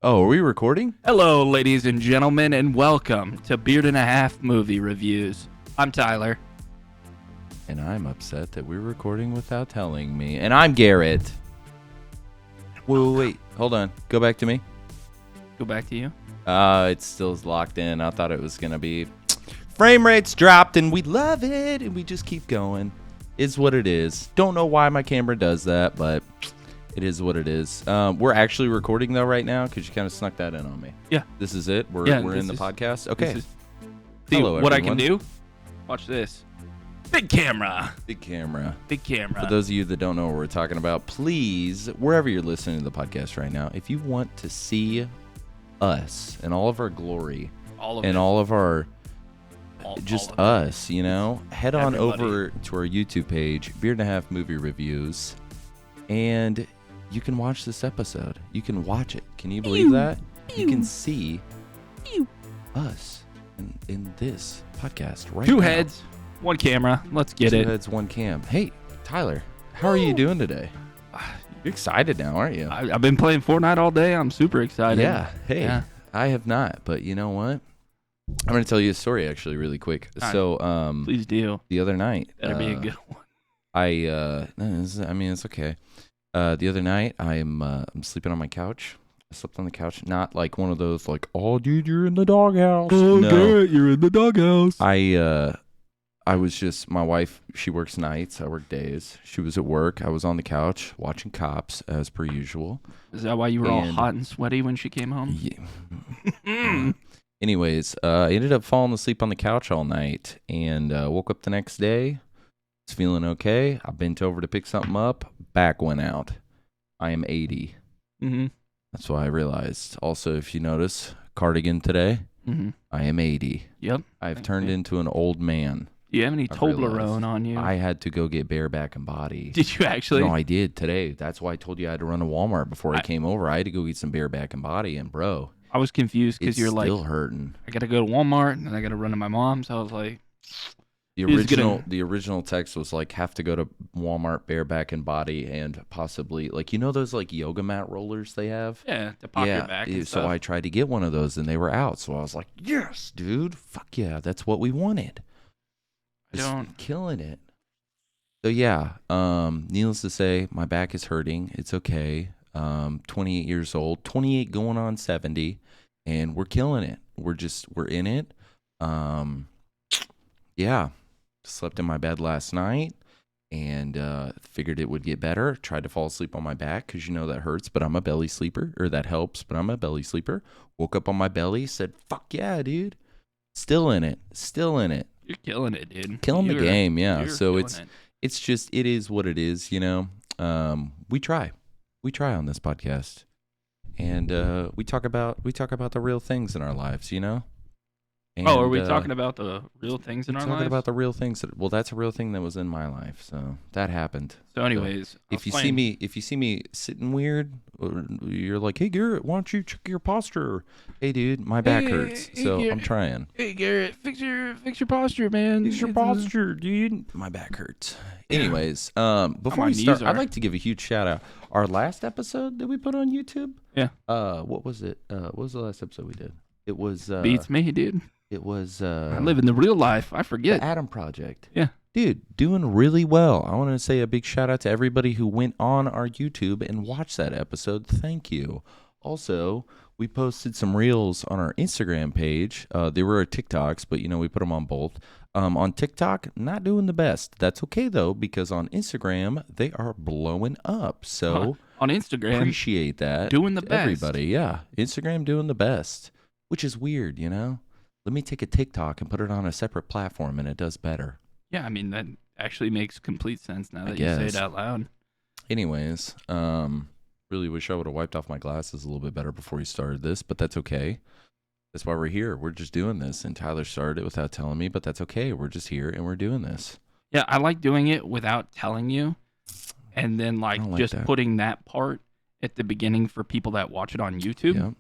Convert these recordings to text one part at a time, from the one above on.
Oh, are we recording? Hello, ladies and gentlemen, and welcome to Beard and a Half Movie Reviews. I'm Tyler. And I'm upset that we're recording without telling me. And I'm Garrett. Whoa, wait. Hold on. Go back to me. Go back to you. It still is locked in. I thought it was going to be frame rates dropped and we love it. And we just keep going. It's what it is. Don't know why my camera does that, but it is what it is. We're actually recording, though, right now because you kind of snuck that in on me. Yeah. This is it? We're in the podcast? Okay. See Hello, what everyone. I can do? Watch this. Big camera. Big camera. Big camera. For those of you that don't know what we're talking about, please, wherever you're listening to the podcast right now, if you want to see us and all of our glory all of and it. all of our All of us, you know, head on Everybody. over to our YouTube page, Beard and a Half Movie Reviews, and you can watch this episode. You can watch it. Can you believe that? You can see us in this podcast right now. Two heads, one camera. Let's get Two it. heads, one cam. Hey, Tyler, how are you doing today? You're excited now, aren't you? I've been playing Fortnite all day. I'm super excited. Yeah. Hey, Yeah. I have not, but you know what? I'm going to tell you a story actually really quick. All right. So, Please do. the other night, Better be a good one. it's okay. The other night, I'm sleeping on my couch. I slept on the couch, not like one of those like, oh, dude, you're in the doghouse. No. Garrett, you're in the doghouse. I was just, my wife, she works nights, I work days. She was at work. I was on the couch watching Cops as per usual. Is that why you were all And- hot and sweaty when she came home? Yeah. Anyways, I ended up falling asleep on the couch all night and woke up the next day. Was feeling okay. I bent over to pick something up. Back went out. I am 80. Mm-hmm. That's why I realized. Also, if you notice, cardigan today, Mm-hmm. I am 80. Yep. I've turned into an old man. Do you have any I've Toblerone realized. on you? I had to go get bareback and body. Did you actually? No, I did today. That's why I told you I had to run to Walmart before I I- came over. I had to go get some bareback and body, and bro, I was confused because it's you're like, still hurting. I gotta go to Walmart and then I gotta run to my mom's. I was like, The He's original, gonna- the original text was like, have to go to Walmart, bareback and body, and possibly like those like yoga mat rollers they have. yeah, to pop your back and so stuff. I tried to get one of those and they were out. So I was like, yes, dude, fuck yeah, that's what we wanted. Just don't- killing it. So yeah, needless to say, my back is hurting. It's okay. 28 years old, 28 going on 70, and we're killing it. We're in it. Yeah. Slept in my bed last night and figured it would get better. Tried to fall asleep on my back because that hurts, but I'm a belly sleeper, or that helps, but I'm a belly sleeper. Woke up on my belly, said, fuck yeah, dude. Still in it. You're killing it, dude. Killing the game, yeah. You're So killing it is what it is, We try on this podcast. And we talk about the real things in our lives, And, are we talking about the real things in our talking lives? about the real things that's a real thing that was in my life, so that happened. So anyways, If you see me sitting weird, or you're like, hey Garrett, why don't you check your posture? Hey dude, my back hurts, so Garrett. I'm trying. Hey Garrett, fix your posture, man. Fix your It's, posture, dude. My back hurts. Anyways, before my we knees start, are. I'd like to give a huge shout out. Our last episode that we put on YouTube. Yeah. What was it? What was the last episode we did? It was. Beats me, dude. It was. I live in the real life. I The forget. Adam Project. Yeah. Dude, doing really well. I want to say a big shout out to everybody who went on our YouTube and watched that episode. Thank you. Also, we posted some reels on our Instagram page. They were our TikToks, but we put them on both. On TikTok, not doing the best. That's okay though, because on Instagram they are blowing up. So On Instagram, appreciate that. doing the to best. Everybody, yeah. Instagram doing the best, which is weird, Let me take a TikTok and put it on a separate platform, and it does better. yeah, I mean that actually makes complete sense now that you guess. say it out loud. Anyways, really wish I would have wiped off my glasses a little bit better before we started this, but that's okay. That's why we're here. We're just doing this, and Tyler started it without telling me, but that's okay. We're just here, and we're doing this. Yeah, I like doing it without telling you, and then don't like just that. putting that part at the beginning for people that watch it on YouTube. Yep.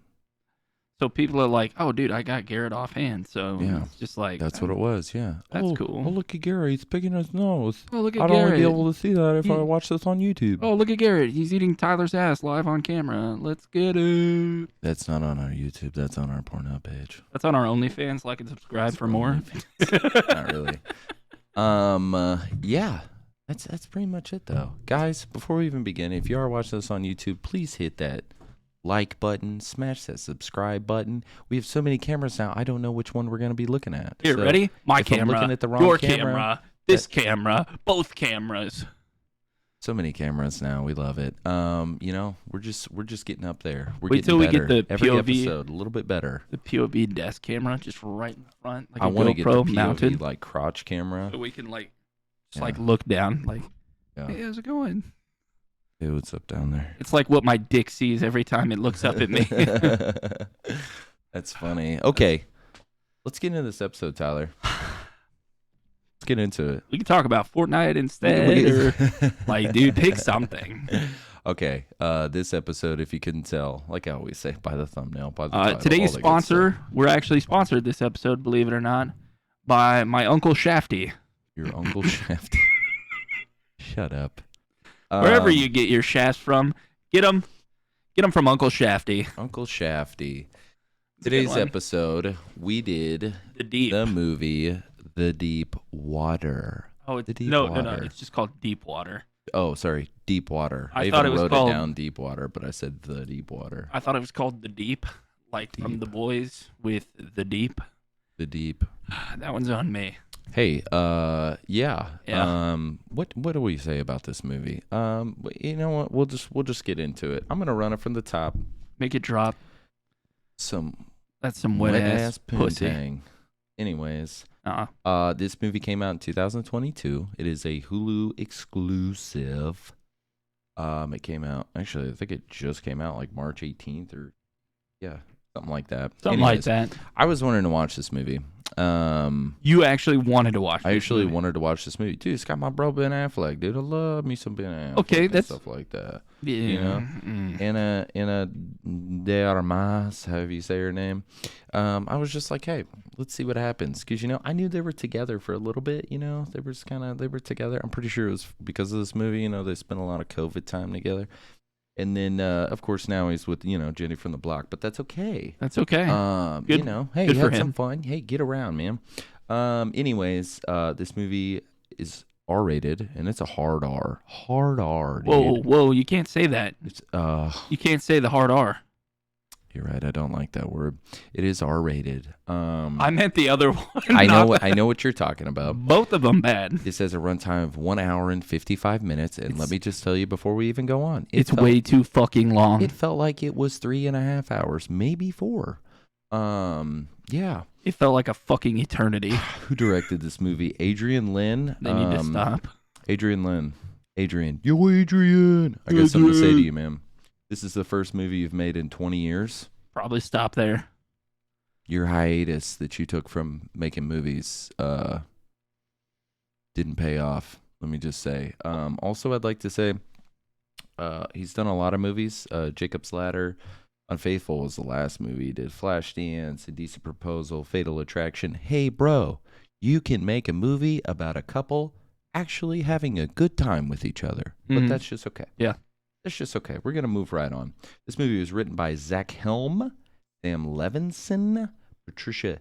So people are like, "Oh, dude, I got Garrett offhand." So Yeah. it's just like That's what it was, yeah. That's cool. Oh, look at Gary. He's picking his nose. Oh, look at I'd only be Garrett. able to see that if I He- watch this on YouTube. Oh, look at Garrett. He's eating Tyler's ass live on camera. Let's get it. That's not on our YouTube. That's on our Pornhub page. That's on our OnlyFans. Like and subscribe for more. Not really. Yeah. That's pretty much it, though. Guys, before we even begin, if you are watching this on YouTube, please hit that like button, smash that subscribe button. We have so many cameras now, I don't know which one we're going to be looking at. Here, So ready? My if I'm camera, looking at the wrong your camera, this camera, both cameras. so many cameras now. We love it. We're just getting up there. We're Wait getting till we better. get the Every POV. episode a little bit better. The POV desk camera just right in front, like I a want to get the GoPro POV mounted, like crotch camera. so we can like just Yeah. like look down, like, Yeah. hey, how's it going? Hey, what's up down there? It's like what my dick sees every time it looks up at me. That's funny. Okay, let's get into this episode, Tyler. Let's get into it. We can talk about Fortnite instead, or like, dude, pick something. Okay, this episode, if you couldn't tell, like I always say, by the thumbnail, by the title, all Today's that good sponsor, stuff. we're actually sponsored this episode, believe it or not, by my Uncle Shafty. Your Uncle Shaft. Shut up. Wherever you get your shafts from, get them from Uncle Shafty. Uncle Shafty. It's a good Today's one. episode, we did The Deep. the movie The Deep Water. Oh, it's, The Deep no, Water. it's just called Deep Water. Oh, sorry, Deep Water. I I thought even it was wrote called- it down Deep Water, but I said The Deep Water. I thought it was called The Deep, like from Deep. The Boys with The Deep. The Deep. That one's on me. Hey, yeah. Yeah. What do we say about this movie? You know what? We'll just get into it. I'm gonna run it from the top. Make it drop. Some That's some wet ass pussy. poontang. Anyways, Uh-uh. this movie came out in 2022. It is a Hulu exclusive. It came out, actually, I think it just came out like March 18th or, yeah, something like that. Something like Anyways, that. I was wanting to watch this movie. You actually wanted to watch I this actually movie. wanted to watch this movie. Dude, it's got my bro Ben Affleck, dude. I love me some Ben Affleck. Okay, and that's- stuff like that. Yeah. you know, Mm. Anna de Armas, however you say her name. I was just like, hey, let's see what happens, because I knew they were together for a little bit. They were together. I'm pretty sure it was because of this movie. They spent a lot of COVID time together, and then of course now he's with Jenny from the Block, but that's okay. That's okay. Good- Hey, good you for had some him. fun. Hey, get around, man. Anyways, this movie is R-rated, and it's a hard R. Hard R, dude. Whoa, you can't say that. It's You can't say the hard R. You're right. I don't like that word. It is R-rated. I meant the other one. I know not I know what you're talking about. both of them bad. This has a runtime of 1 hour and 55 minutes, and let me just tell you before we even go on, It's way too fucking long. It felt like it was 3.5 hours, maybe 4. Yeah. It felt like a fucking eternity. Who directed this movie? Adrian Lin. They need to stop. Adrian Lin. Adrian. Yo, Adrian. I got something to say to you, man. This is the first movie you've made in 20 years. Probably stop there. Your hiatus that you took from making movies didn't pay off. Let me just say. Also, I'd like to say he's done a lot of movies. Jacob's Ladder, Unfaithful was the last movie he did. Flashdance, Indecent Proposal, Fatal Attraction. Hey, bro, you can make a movie about a couple actually having a good time with each other. But Mhm. that's just okay. Yeah. That's just okay. We're going to move right on. This movie was written by Zach Helm, Sam Levinson, Patricia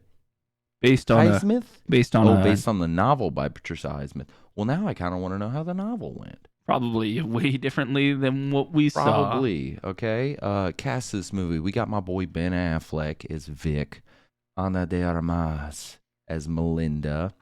Based on Highsmith. based on Based on the novel by Patricia Highsmith. Well, now I kind of want to know how the novel went. probably way differently than what we saw. Probably, okay. Cast this movie. We got my boy Ben Affleck as Vic, Ana de Armas as Melinda,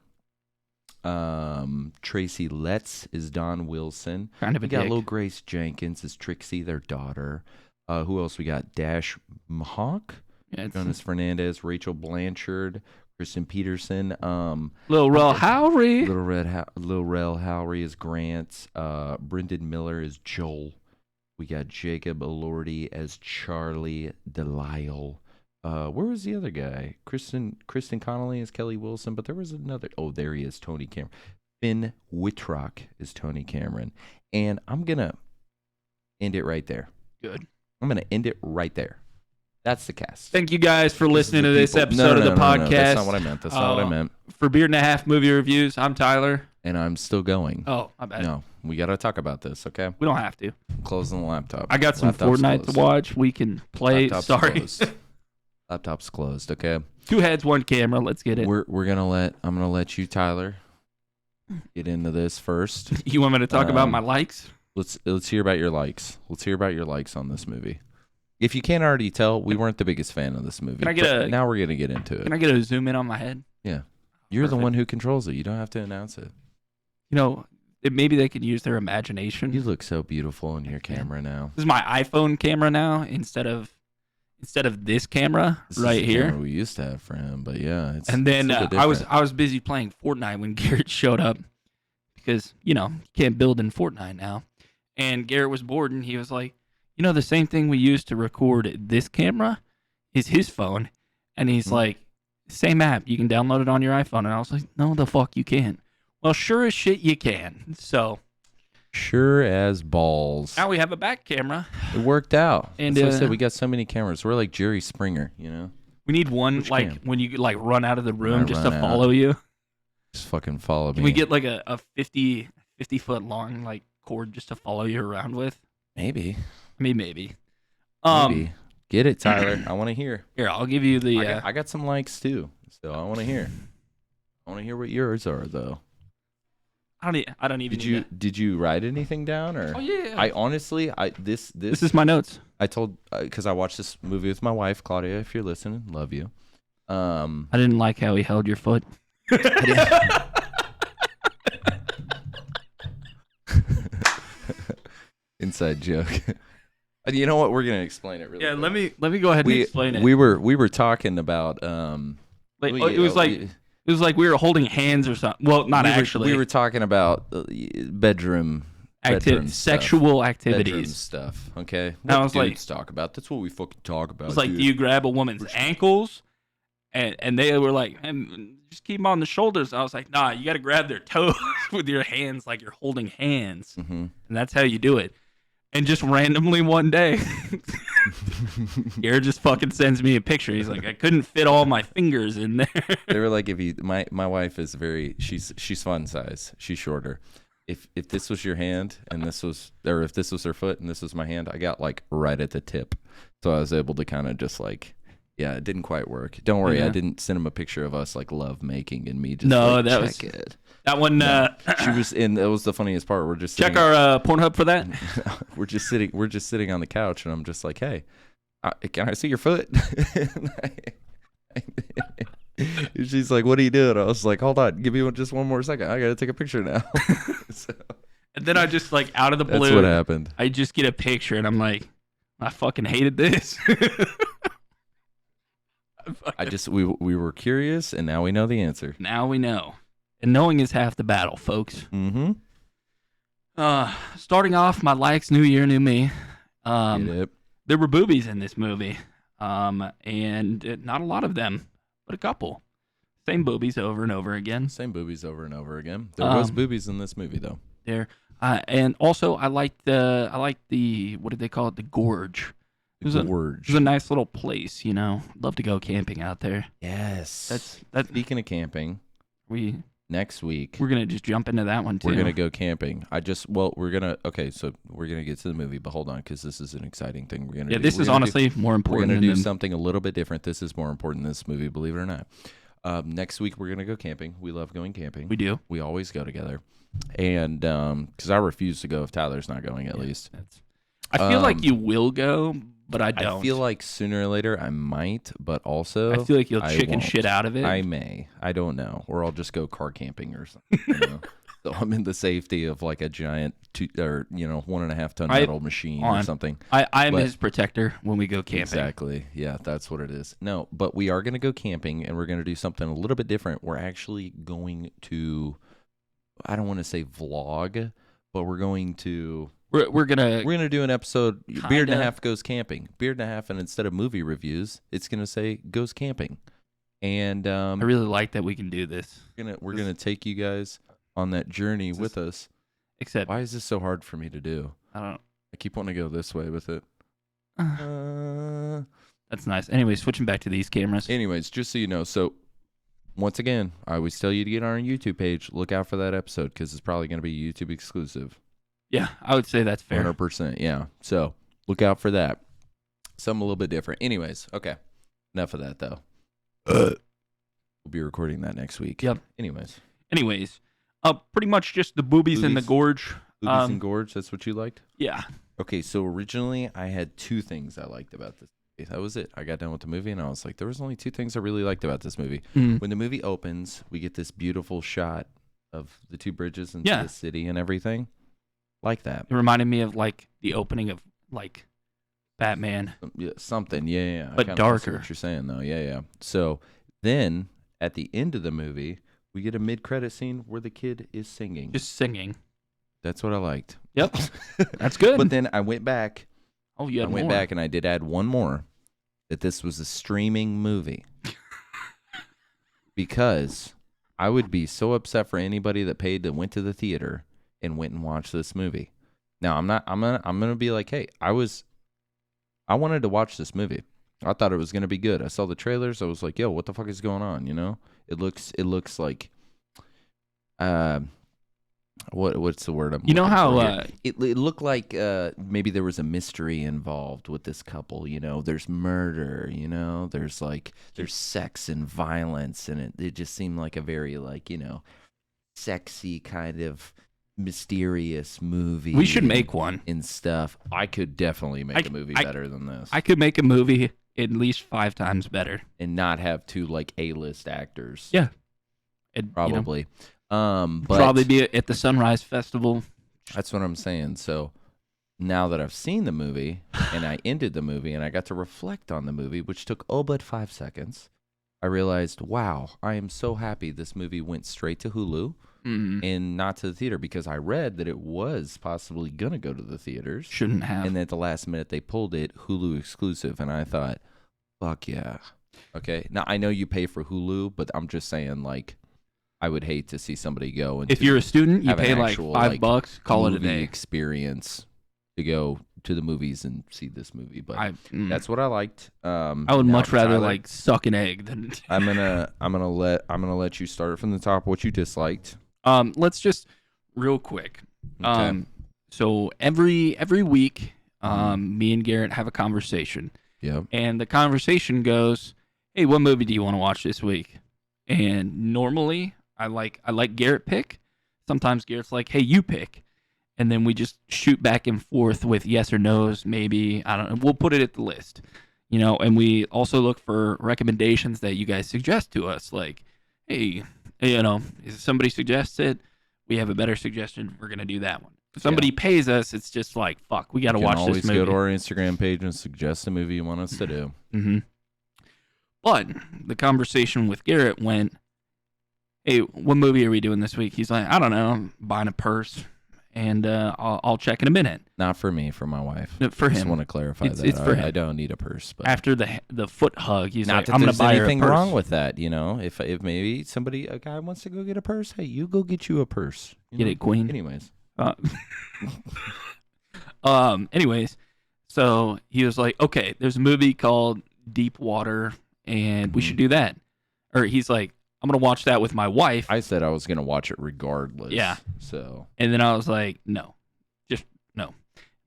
Tracy Letts is Don Wilson. Kind of a We got dick. little Grace Jenkins as Trixie, their daughter. Who else we got? Dash Mahawk, Yeah, it's Jonas Fernandez, Rachel Blanchard, Kristen Peterson. Lil Rel Howery. Lil Rel Howery is Grant. Brendan Miller is Joel. We got Jacob Elordi as Charlie Delisle. Where was the other guy? Kristen Connolly is Kelly Wilson, but there was another. Oh, there he is, Tony Cameron. Finn Wittrock is Tony Cameron. And I'm going to end it right there. Good. I'm going to end it right there. That's the cast. Thank you guys for listening to this people. episode of the podcast. No, that's not what I meant. That's not what I meant. For Beard and a Half Movie Reviews, I'm Tyler. And I'm still going. Oh, my bad. No, we got to talk about this, okay? We don't have to. I'm closing the laptop. I got some Fortnite to watch. We can play. Laptop's Sorry. Closed. Laptop's closed, okay? 2 heads, 1 camera. Let's get it. I'm gonna let you, Tyler, get into this first. You want me to talk about my likes? Let's hear about your likes. Let's hear about your likes on this movie. If you can't already tell, we weren't the biggest fan of this movie. Now we're gonna get into it. Can I get a zoom in on my head? Yeah. You're Perfect. the one who controls it. You don't have to announce it. You know, maybe they could use their imagination. You look so beautiful in your camera now. This is my iPhone camera now instead of this camera This right is the here. camera we used to have for him, but yeah. And then it's I was busy playing Fortnite when Garrett showed up because you can't build in Fortnite now. And Garrett was bored and he was like, the same thing we used to record this camera is his phone, and he's like, same app, you can download it on your iPhone. And I was like, no, the fuck you can't. Well, sure as shit you can. So sure as balls. now we have a back camera. It worked out. And That's what I said. We got so many cameras. We're like Jerry Springer, We need one Which like cam? when you like run out of the room I just to run out. follow you. Just fucking follow me. Can we get like a 50 foot long like cord just to follow you around with? Maybe. I mean, maybe. Maybe. Get it, Tyler. I want to hear. Here, I'll give you the. I got some likes too, so I want to hear. I want to hear what yours are, though. I don't even. Did you write anything down or? Oh yeah. I honestly, this is my notes. I told because I watched this movie with my wife Claudia. If you're listening, love you. I didn't like how he held your foot. Inside joke. You know what? We're gonna explain it really. Yeah, quick. let me go ahead and explain it. We were talking about it was like we were holding hands or something. Well, not actually. We were talking about bedroom sexual stuff. activities Bedroom stuff. Okay, And I what was dudes talk about. That's what we fucking talk about. It was like, dude. do you grab a woman's ankles? And they were like, just keep them on the shoulders. I was like, nah, you got to grab their toes with your hands like you're holding hands. Mm-hmm. And that's how you do it. And just randomly one day, Garrett just fucking sends me a picture. He's like, I couldn't fit all my fingers in there. They were like, my wife is she's fun size. She's shorter. If this was your hand and if this was her foot and this was my hand, I got like right at the tip. So I was able to kind of just like, yeah, it didn't quite work. Don't worry, I didn't send him a picture of us like love making and me just check it. That one. She was in. That was the funniest part. We're just check our Pornhub for that. We're just sitting on the couch, and I'm just like, hey, can I see your foot? She's like, what are you doing? I was like, hold on, give me just one more second. I gotta take a picture now. And then I just like out of the blue. That's what happened. I just get a picture, and I'm like, I fucking hated this. We were curious, and now we know the answer. Now we know. And knowing is half the battle, folks. Mm-hmm. Starting off, my likes, new year, new me. Yep. There were boobies in this movie. And not a lot of them, but a couple. Same boobies over and over again. Same boobies over and over again. There was boobies in this movie, though. And also, I liked the what did they call it? The gorge. Gorge. It was a nice little place, Love to go camping out there. Yes. Speaking of camping, next week we're gonna just jump into that one too. We're gonna go camping. So we're gonna get to the movie, but hold on, because this is an exciting thing we're gonna do. This is honestly more important. We're gonna do something a little bit different. This is more important than this movie, believe it or not. Next week we're gonna go camping. We love going camping. We do. We always go together, and because I refuse to go if Tyler's not going, at least. I feel like you will go, but I don't. I feel like sooner or later I might, but also I feel like you'll chicken shit out of it. I may. I don't know. Or I'll just go car camping or something. So I'm in the safety of like a giant 1.5 ton metal machine or something. I'm his protector when we go camping. Exactly. Yeah, that's what it is. No, but we are going to go camping, and we're going to do something a little bit different. We're actually going to, I don't want to say vlog, but we're going to... We're gonna do an episode. Beard and a Half goes camping. Beard and a Half, and instead of movie reviews, it's gonna say goes camping. And I really like that we can do this. We're gonna take you guys on that journey with us. Except, why is this so hard for me to do? I don't. I keep wanting to go this way with it. That's nice. Anyway, switching back to these cameras. Anyways, just so you know, so once again, I always tell you to get on our YouTube page. Look out for that episode because it's probably going to be YouTube exclusive. Yeah, I would say that's fair. 100%, yeah. So look out for that. Something a little bit different. Anyways, okay. Enough of that, though. We'll be recording that next week. Yep. Anyways, pretty much just the boobies in the gorge. Boobies and gorge, that's what you liked? Yeah. Okay, so originally I had two things I liked about this movie. That was it. I got done with the movie and I was like, there was only two things I really liked about this movie. Mm. When the movie opens, we get this beautiful shot of the two bridges into the city and everything. Like that. It reminded me of like the opening of like Batman. Yeah, something, yeah. But I darker. what you're saying, though, yeah. So then at the end of the movie, we get a mid-credit scene where the kid is singing. Just singing. That's what I liked. Yep. That's good. But then I went back. Oh, you had I went back and I did add one more, that this was a streaming movie. Because I would be so upset for anybody that paid that went to the theater and went and watched this movie. Now I'm gonna be like, hey, I wanted to watch this movie. I thought it was gonna be good. I saw the trailers. I was like, yo, what the fuck is going on? You know, it looks like, what's the word I'm You know looking how for here? It looked like maybe there was a mystery involved with this couple. You know, there's murder. You know, there's sex and violence, and it just seemed like a very sexy kind of mysterious movie. We should make one and stuff. I could definitely make a movie better than this. I could make a movie at least 5 times better and not have two A-list actors. Yeah, probably. But probably be at the Sunrise Festival. That's what I'm saying. So now that I've seen the movie and I ended the movie and I got to reflect on the movie, which took but 5 seconds, I realized, wow, I am so happy this movie went straight to Hulu. And not to the theater, because I read that it was possibly going to go to the theaters. Shouldn't have. And at the last minute, they pulled it Hulu exclusive. And I thought, fuck yeah. Okay. Now, I know you pay for Hulu, but I'm just saying, I would hate to see somebody go. And if you're a student, you pay actual, $5, call it a day. Experience to go to the movies and see this movie. But that's what I liked. I would much rather suck an egg than. I'm gonna let you start from the top. What you disliked. Let's just real quick. Okay. So every week, me and Garrett have a conversation. Yeah. And the conversation goes, "Hey, what movie do you want to watch this week?" And normally, I like Garrett pick. Sometimes Garrett's like, "Hey, you pick," and then we just shoot back and forth with yes or no's. Maybe I don't know. We'll put it at the list, And we also look for recommendations that you guys suggest to us, like, "Hey." If somebody suggests it, we have a better suggestion. We're going to do that one. If somebody pays us, it's just like, fuck, we got to watch this movie. You can always go to our Instagram page and suggest a movie you want us to do. Mm-hmm. But the conversation with Garrett went, hey, what movie are we doing this week? He's like, I don't know, I'm buying a purse, and I'll check in a minute. Not for me, for my wife. No, for him. I just want to clarify that. It's for him. I don't need a purse. But after the foot hug, he's not like, I'm going to buy her a purse. anything wrong with that, If maybe a guy wants to go get a purse, hey, you go get you a purse. Get it, queen. Anyways. Anyways, so he was like, okay, there's a movie called Deep Water, and we should do that. Or he's like, I'm going to watch that with my wife. I said I was going to watch it regardless. Yeah. So. And then I was like, no. Just no.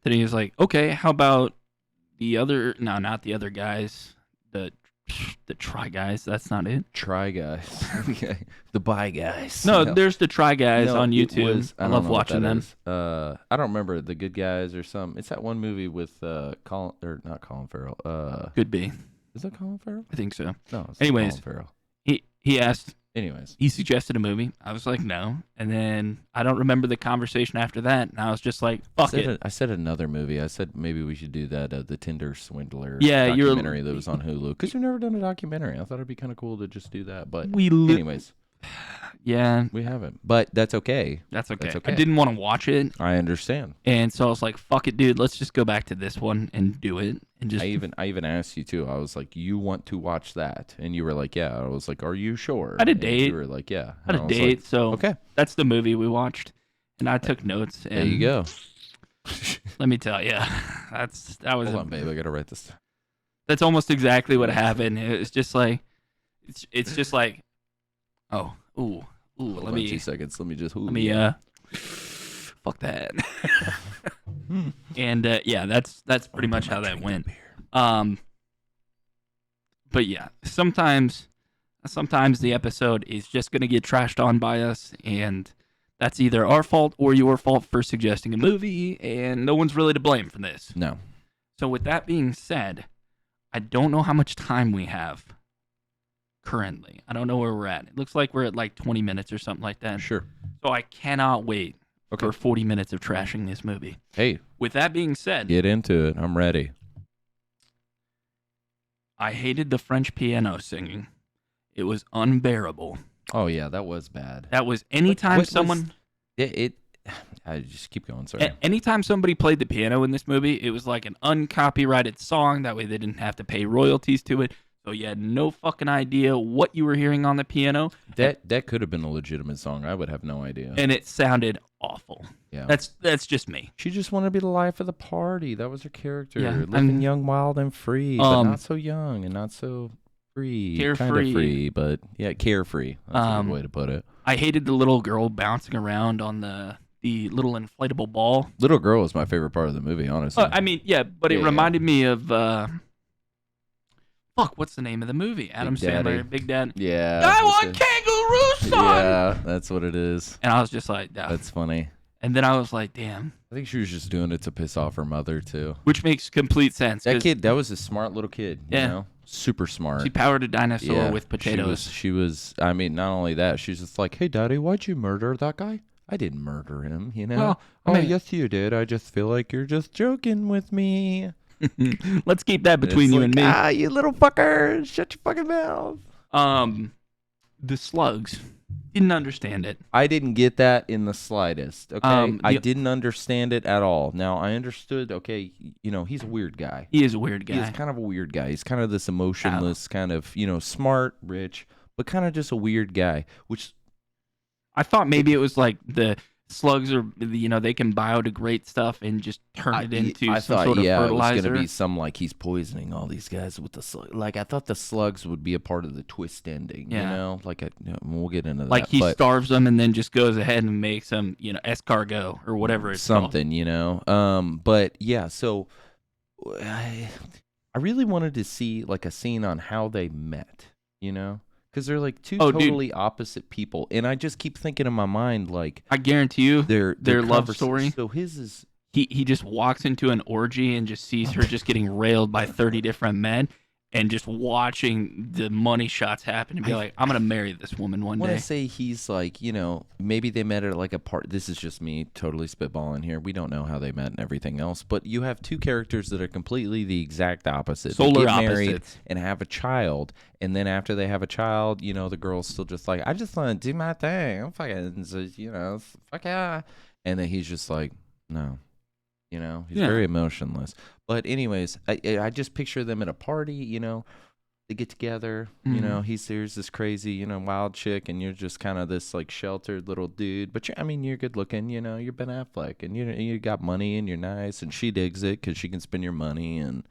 Then he was like, okay, how about not the other guys, the Try Guys. That's not it. Try Guys. The Buy Guys. No, there's the Try Guys on YouTube. I love watching them. I don't remember The Good Guys or something. It's that one movie with not Colin Farrell. Could be. Is it Colin Farrell? I think so. No, it's Anyways, Colin Farrell. He asked. Anyways, he suggested a movie. I was like, no. And then I don't remember the conversation after that. And I was just like, fuck it. I said another movie. I said maybe we should do that, the Tinder Swindler documentary that was on Hulu. Because you've never done a documentary. I thought it'd be kind of cool to just do that. But anyways. Yeah. We haven't. But that's okay. That's okay. I didn't want to watch it. I understand. And so I was like, fuck it, dude. Let's just go back to this one and do it. And just. I even asked you, too. I was like, you want to watch that? And you were like, yeah. I was like, are you sure? I had a date. You were like, yeah. I had a date. Like, so okay. That's the movie we watched. And I took notes. And there you go. Let me tell you. That was. Hold on, babe. I got to write this down. That's almost exactly what happened. It's just like, it's just like, oh, ooh, Hold let on 2 me, seconds. Let me just. fuck that. And yeah, that's pretty much how that went. But yeah, sometimes the episode is just gonna get trashed on by us, and that's either our fault or your fault for suggesting a movie, and no one's really to blame for this. No. So with that being said, I don't know how much time we have currently. I don't know where we're at. It looks like we're at like 20 minutes or something like that. Sure. So I cannot wait Okay. for 40 minutes of trashing this movie. Hey, With that being said, get into it. I'm ready. I hated the French piano singing. It was unbearable. Oh yeah, that was bad. That was anytime What someone... I just keep going. Sorry. Anytime somebody played the piano in this movie, it was like an uncopyrighted song. That way they didn't have to pay royalties to it. So you had no fucking idea what you were hearing on the piano. That could have been a legitimate song. I would have no idea. And it sounded awful. Yeah. That's just me. She just wanted to be the life of the party. That was her character. Yeah, Living young, wild, and free, but not so young and not so free. Carefree. Kind of free, but yeah, carefree. That's a good way to put it. I hated the little girl bouncing around on the little inflatable ball. Little girl was my favorite part of the movie, honestly. I mean, yeah, but it reminded me of what's the name of the movie? Adam Sandler, Big Daddy. Yeah. I want kangaroo, son. Yeah, that's what it is. And I was just like, yeah. That's funny. And then I was like, damn. I think she was just doing it to piss off her mother too. Which makes complete sense. That was a smart little kid. You know? Super smart. She powered a dinosaur with potatoes. She was. I mean, not only that, she's just like, "Hey, Daddy, why'd you murder that guy? I didn't murder him. You know? Well, I mean, yes, you did. I just feel like you're just joking with me. Let's keep that between you and me. Ah, you little fucker! Shut your fucking mouth. The slugs. Didn't understand it. I didn't get that in the slightest. Okay, I didn't understand it at all. Now I understood. Okay, he's a weird guy. He is a weird guy. He is kind of a weird guy. He's kind of this emotionless, kind of smart, rich, but kind of just a weird guy. Which I thought maybe it was like the slugs are, they can biodegrade stuff and just turn it into some sort of fertilizer. It was going to be some like he's poisoning all these guys with the slug. Like I thought the slugs would be a part of the twist ending. Like we'll get into that. Like he starves them and then just goes ahead and makes them, escargot or whatever it's something, called. But yeah, so I really wanted to see like a scene on how they met. Because they're like two totally opposite people, and I just keep thinking in my mind like I guarantee you their love story. So his is he just walks into an orgy and just sees her just getting railed by 30 different men, and just watching the money shots happen and be like, I'm gonna marry this woman one day. I want to say he's like, maybe they met at like a part. This is just me totally spitballing here. We don't know how they met and everything else, but you have two characters that are completely the exact opposite. Solar they get married opposites. And have a child, and then after they have a child, the girl's still just like, I just want to do my thing. I'm fucking, fuck yeah. And then he's just like, no. He's very emotionless. But anyways, I just picture them at a party, they get together, there's this crazy, wild chick, and you're just kind of this like sheltered little dude. But you're good looking, you're Ben Affleck, and you got money and you're nice, and she digs it because she can spend your money and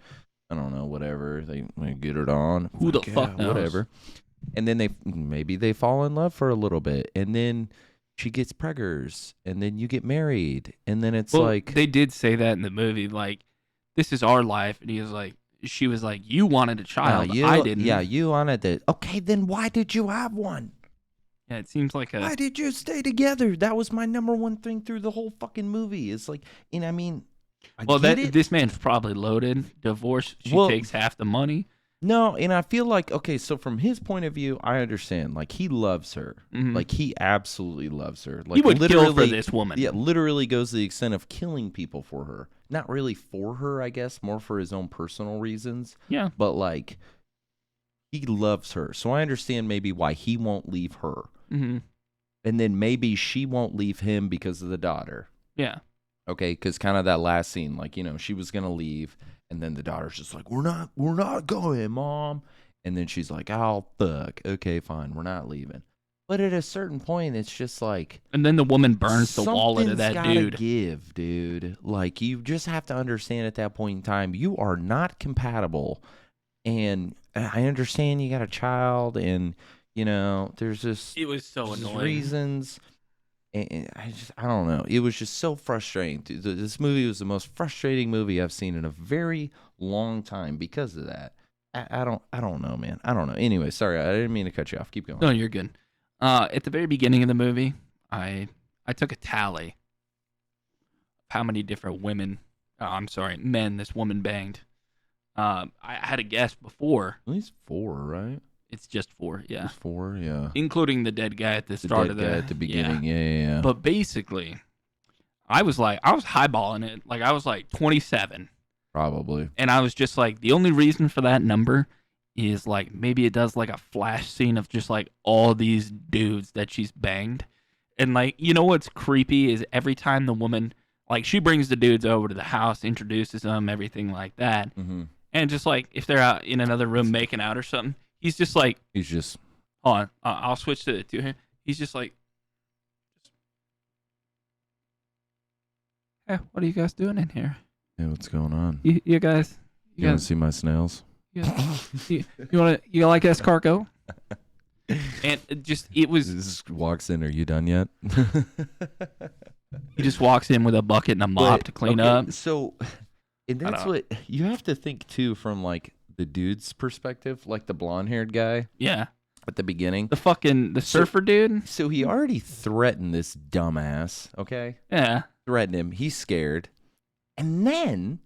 I don't know, whatever, they get it on. Who the fuck knows? Whatever. And then they fall in love for a little bit, and then she gets preggers, and then you get married, and then it's like they did say that in the movie, like, this is our life, and she was like, you wanted a child, I didn't. Yeah, you wanted it. Okay, then why did you have one? Yeah, it seems like why did you stay together? That was my number one thing through the whole fucking movie. It's like, this man's probably loaded. Divorce, she takes half the money. No, and I feel like, okay, so from his point of view, I understand. Like, he loves her. Mm-hmm. Like, he absolutely loves her. Like, he would kill for this woman. Yeah, literally goes to the extent of killing people for her. Not really for her, I guess, more for his own personal reasons. Yeah. But, like, he loves her. So I understand maybe why he won't leave her. Mm-hmm. And then maybe she won't leave him because of the daughter. Yeah. Okay, because kind of that last scene, like, she was going to leave. And then the daughter's just like, we're not going, Mom. And then she's like, oh, fuck. Okay, fine. We're not leaving. But at a certain point, it's just like. And then the woman burns the wallet of that dude. Give, dude. Like, you just have to understand at that point in time, you are not compatible And I understand you got a child, and there's just It was so there's annoying. reasons. And I don't know. It was just so frustrating. This movie was the most frustrating movie I've seen in a very long time because of that. I don't know, man. I don't know. Anyway, sorry, I didn't mean to cut you off. Keep going. No, you're good. At the very beginning of the movie, I took a tally of how many different men this woman banged. I had a guess before. At least 4, right? It's just 4, yeah. Just 4, yeah. Including the dead guy at the The start dead of the guy at the beginning. Yeah. But basically, I was highballing it. Like I was like 27. Probably. And I was just like, the only reason for that number is like maybe it does like a flash scene of just like all these dudes that she's banged. And like, you know what's creepy is every time the woman, like she brings the dudes over to the house, introduces them, everything like that. Mm-hmm. And just like if they're out in another room making out or something, he's just like, He's just. hold on, I'll switch to him. He's just like, hey, what are you guys doing in here? Hey, what's going on? You guys, You want to see my snails? you like escargot? And it was. This walks in. Are you done yet? He just walks in with a bucket and a mop to clean up. So, and that's what you have to think too, from like the dude's perspective, like the blonde-haired guy. Yeah. At the beginning, the surfer dude. So he already threatened this dumbass. Okay. Yeah. Threatened him. He's scared, and then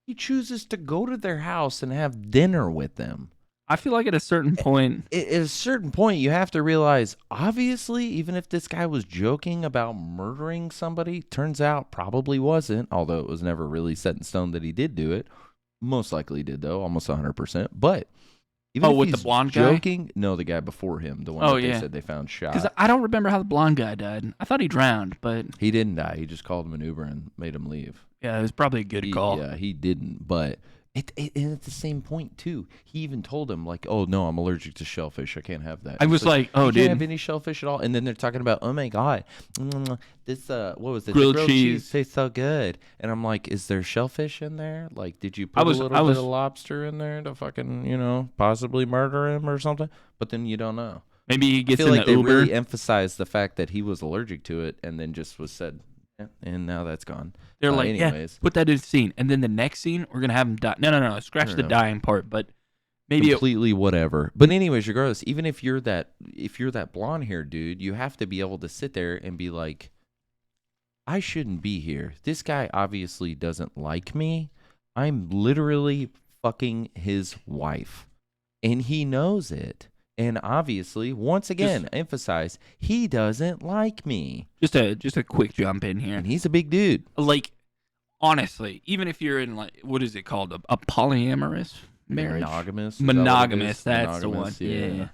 he chooses to go to their house and have dinner with them. I feel like at a certain point, you have to realize, obviously, even if this guy was joking about murdering somebody, turns out probably wasn't, although it was never really set in stone that he did do it. Most likely did, though, almost 100%. But even if with he's the blonde joking, guy? No, the guy before him, the one that they said they found shot. Because I don't remember how the blonde guy died. I thought he drowned, but He didn't die. He just called him an Uber and made him leave. yeah, it was probably a good call. Yeah, he didn't, but... And at the same point, too, he even told him, like, oh, no, I'm allergic to shellfish. I can't have that. I was like, oh, you dude. Can't have any shellfish at all. And then they're talking about, oh, my God, this, what was it? Grilled the grilled cheese tastes so good. And I'm like, is there shellfish in there? Like, did you put a little bit of lobster in there to fucking, possibly murder him or something? But then you don't know. Maybe he gets I feel in like the they Uber. really emphasized the fact that he was allergic to it and then just was said, yeah, and now that's gone. They're like, anyways. yeah, put that in the scene. And then the next scene, we're going to have him die. No. Scratch the dying part, but maybe completely whatever. But anyways, regardless, even if you're that blonde haired dude, you have to be able to sit there and be like, I shouldn't be here. This guy obviously doesn't like me. I'm literally fucking his wife. And he knows it. And obviously, once again, emphasize, he doesn't like me. Just a quick jump in here. And he's a big dude. Like, honestly, even if you're in, like, what is it called? A polyamorous marriage? Monogamous. That's the one. Yeah.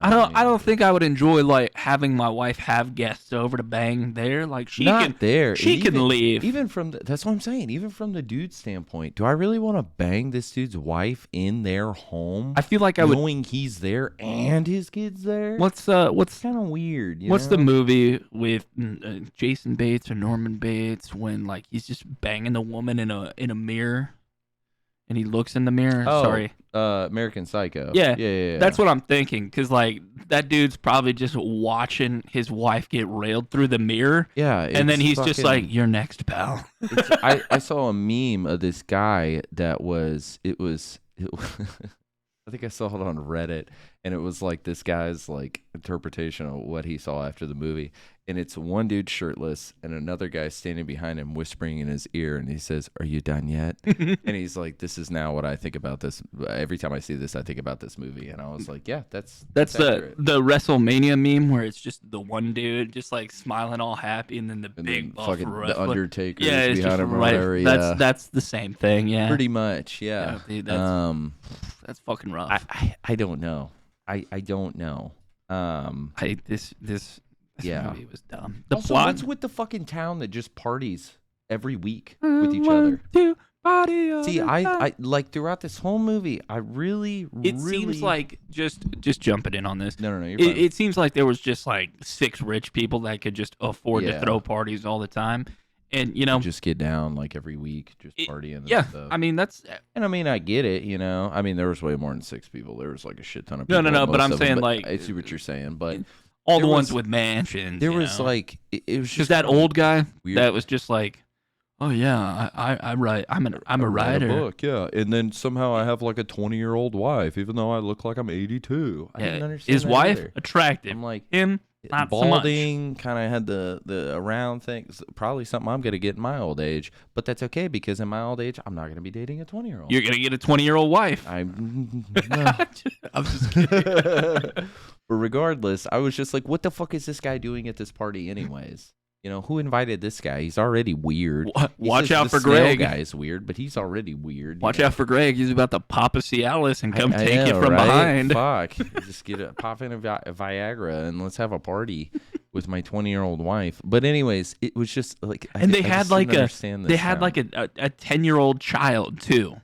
I don't think I would enjoy like having my wife have guests over to bang there. Like she can leave. Even from that's what I'm saying. Even from the dude's standpoint, do I really want to bang this dude's wife in their home? I feel like I would, knowing he's there and his kids there. What's kind of weird? What's the movie with Jason Bates or Norman Bates when like he's just banging the woman in a mirror? And he looks in the mirror. Oh, Sorry. American Psycho. Yeah. That's what I'm thinking. Because, like, that dude's probably just watching his wife get railed through the mirror. Yeah. And then he's just like, you're next, pal. I saw a meme of this guy that was I think I saw it on Reddit. And it was like this guy's like interpretation of what he saw after the movie. And it's one dude shirtless and another guy standing behind him whispering in his ear. And he says, "Are you done yet?" And he's like, "This is now what I think about this. Every time I see this, I think about this movie." And I was like, yeah, that's the WrestleMania meme where it's just the one dude just like smiling all happy. And then big buff wrestler. The Undertaker behind him. Right. That's the same thing. Yeah. Pretty much. Yeah. Dude, that's fucking rough. I don't know. I don't know. This movie was dumb. The also, plot. what's with the fucking town that just parties every week with each other? See, I like throughout this whole movie, I really seems like just jumping in on this. No, you're fine. It seems like there was just like 6 rich people that could just afford to throw parties all the time, And just get down like every week, just partying and yeah, stuff. I mean that's And I mean, I get it, I mean, there was way more than 6 people. There was like a shit ton of no, people. no, no. But most I'm of them, saying but like I see what you're saying, but all the there ones was- with mansions. there was like it was because just that kinda old guy weird. that was just like, oh yeah, I write. I'm a I write writer. a book, yeah, and then somehow I have like a 20-year-old wife, even though I look like I'm 82. I didn't understand His that wife either. attractive. I'm like Him not so much. balding, kind of had the around things. Probably something I'm gonna get in my old age, but that's okay because in my old age, I'm not gonna be dating a 20-year-old. You're gonna get a 20-year-old wife. I'm I'm just kidding. But regardless, I was just like, what the fuck is this guy doing at this party anyways? Who invited this guy? He's already weird. Watch out for snail Greg. guy is weird, but he's already weird. Watch out for Greg. He's about to pop a Cialis and come I take it know, from right? behind. Fuck. Just pop in a Viagra and let's have a party with my 20-year-old wife. But anyways, it was just like, And they I had just like didn't a understand this they had town. like a 10-year-old child too.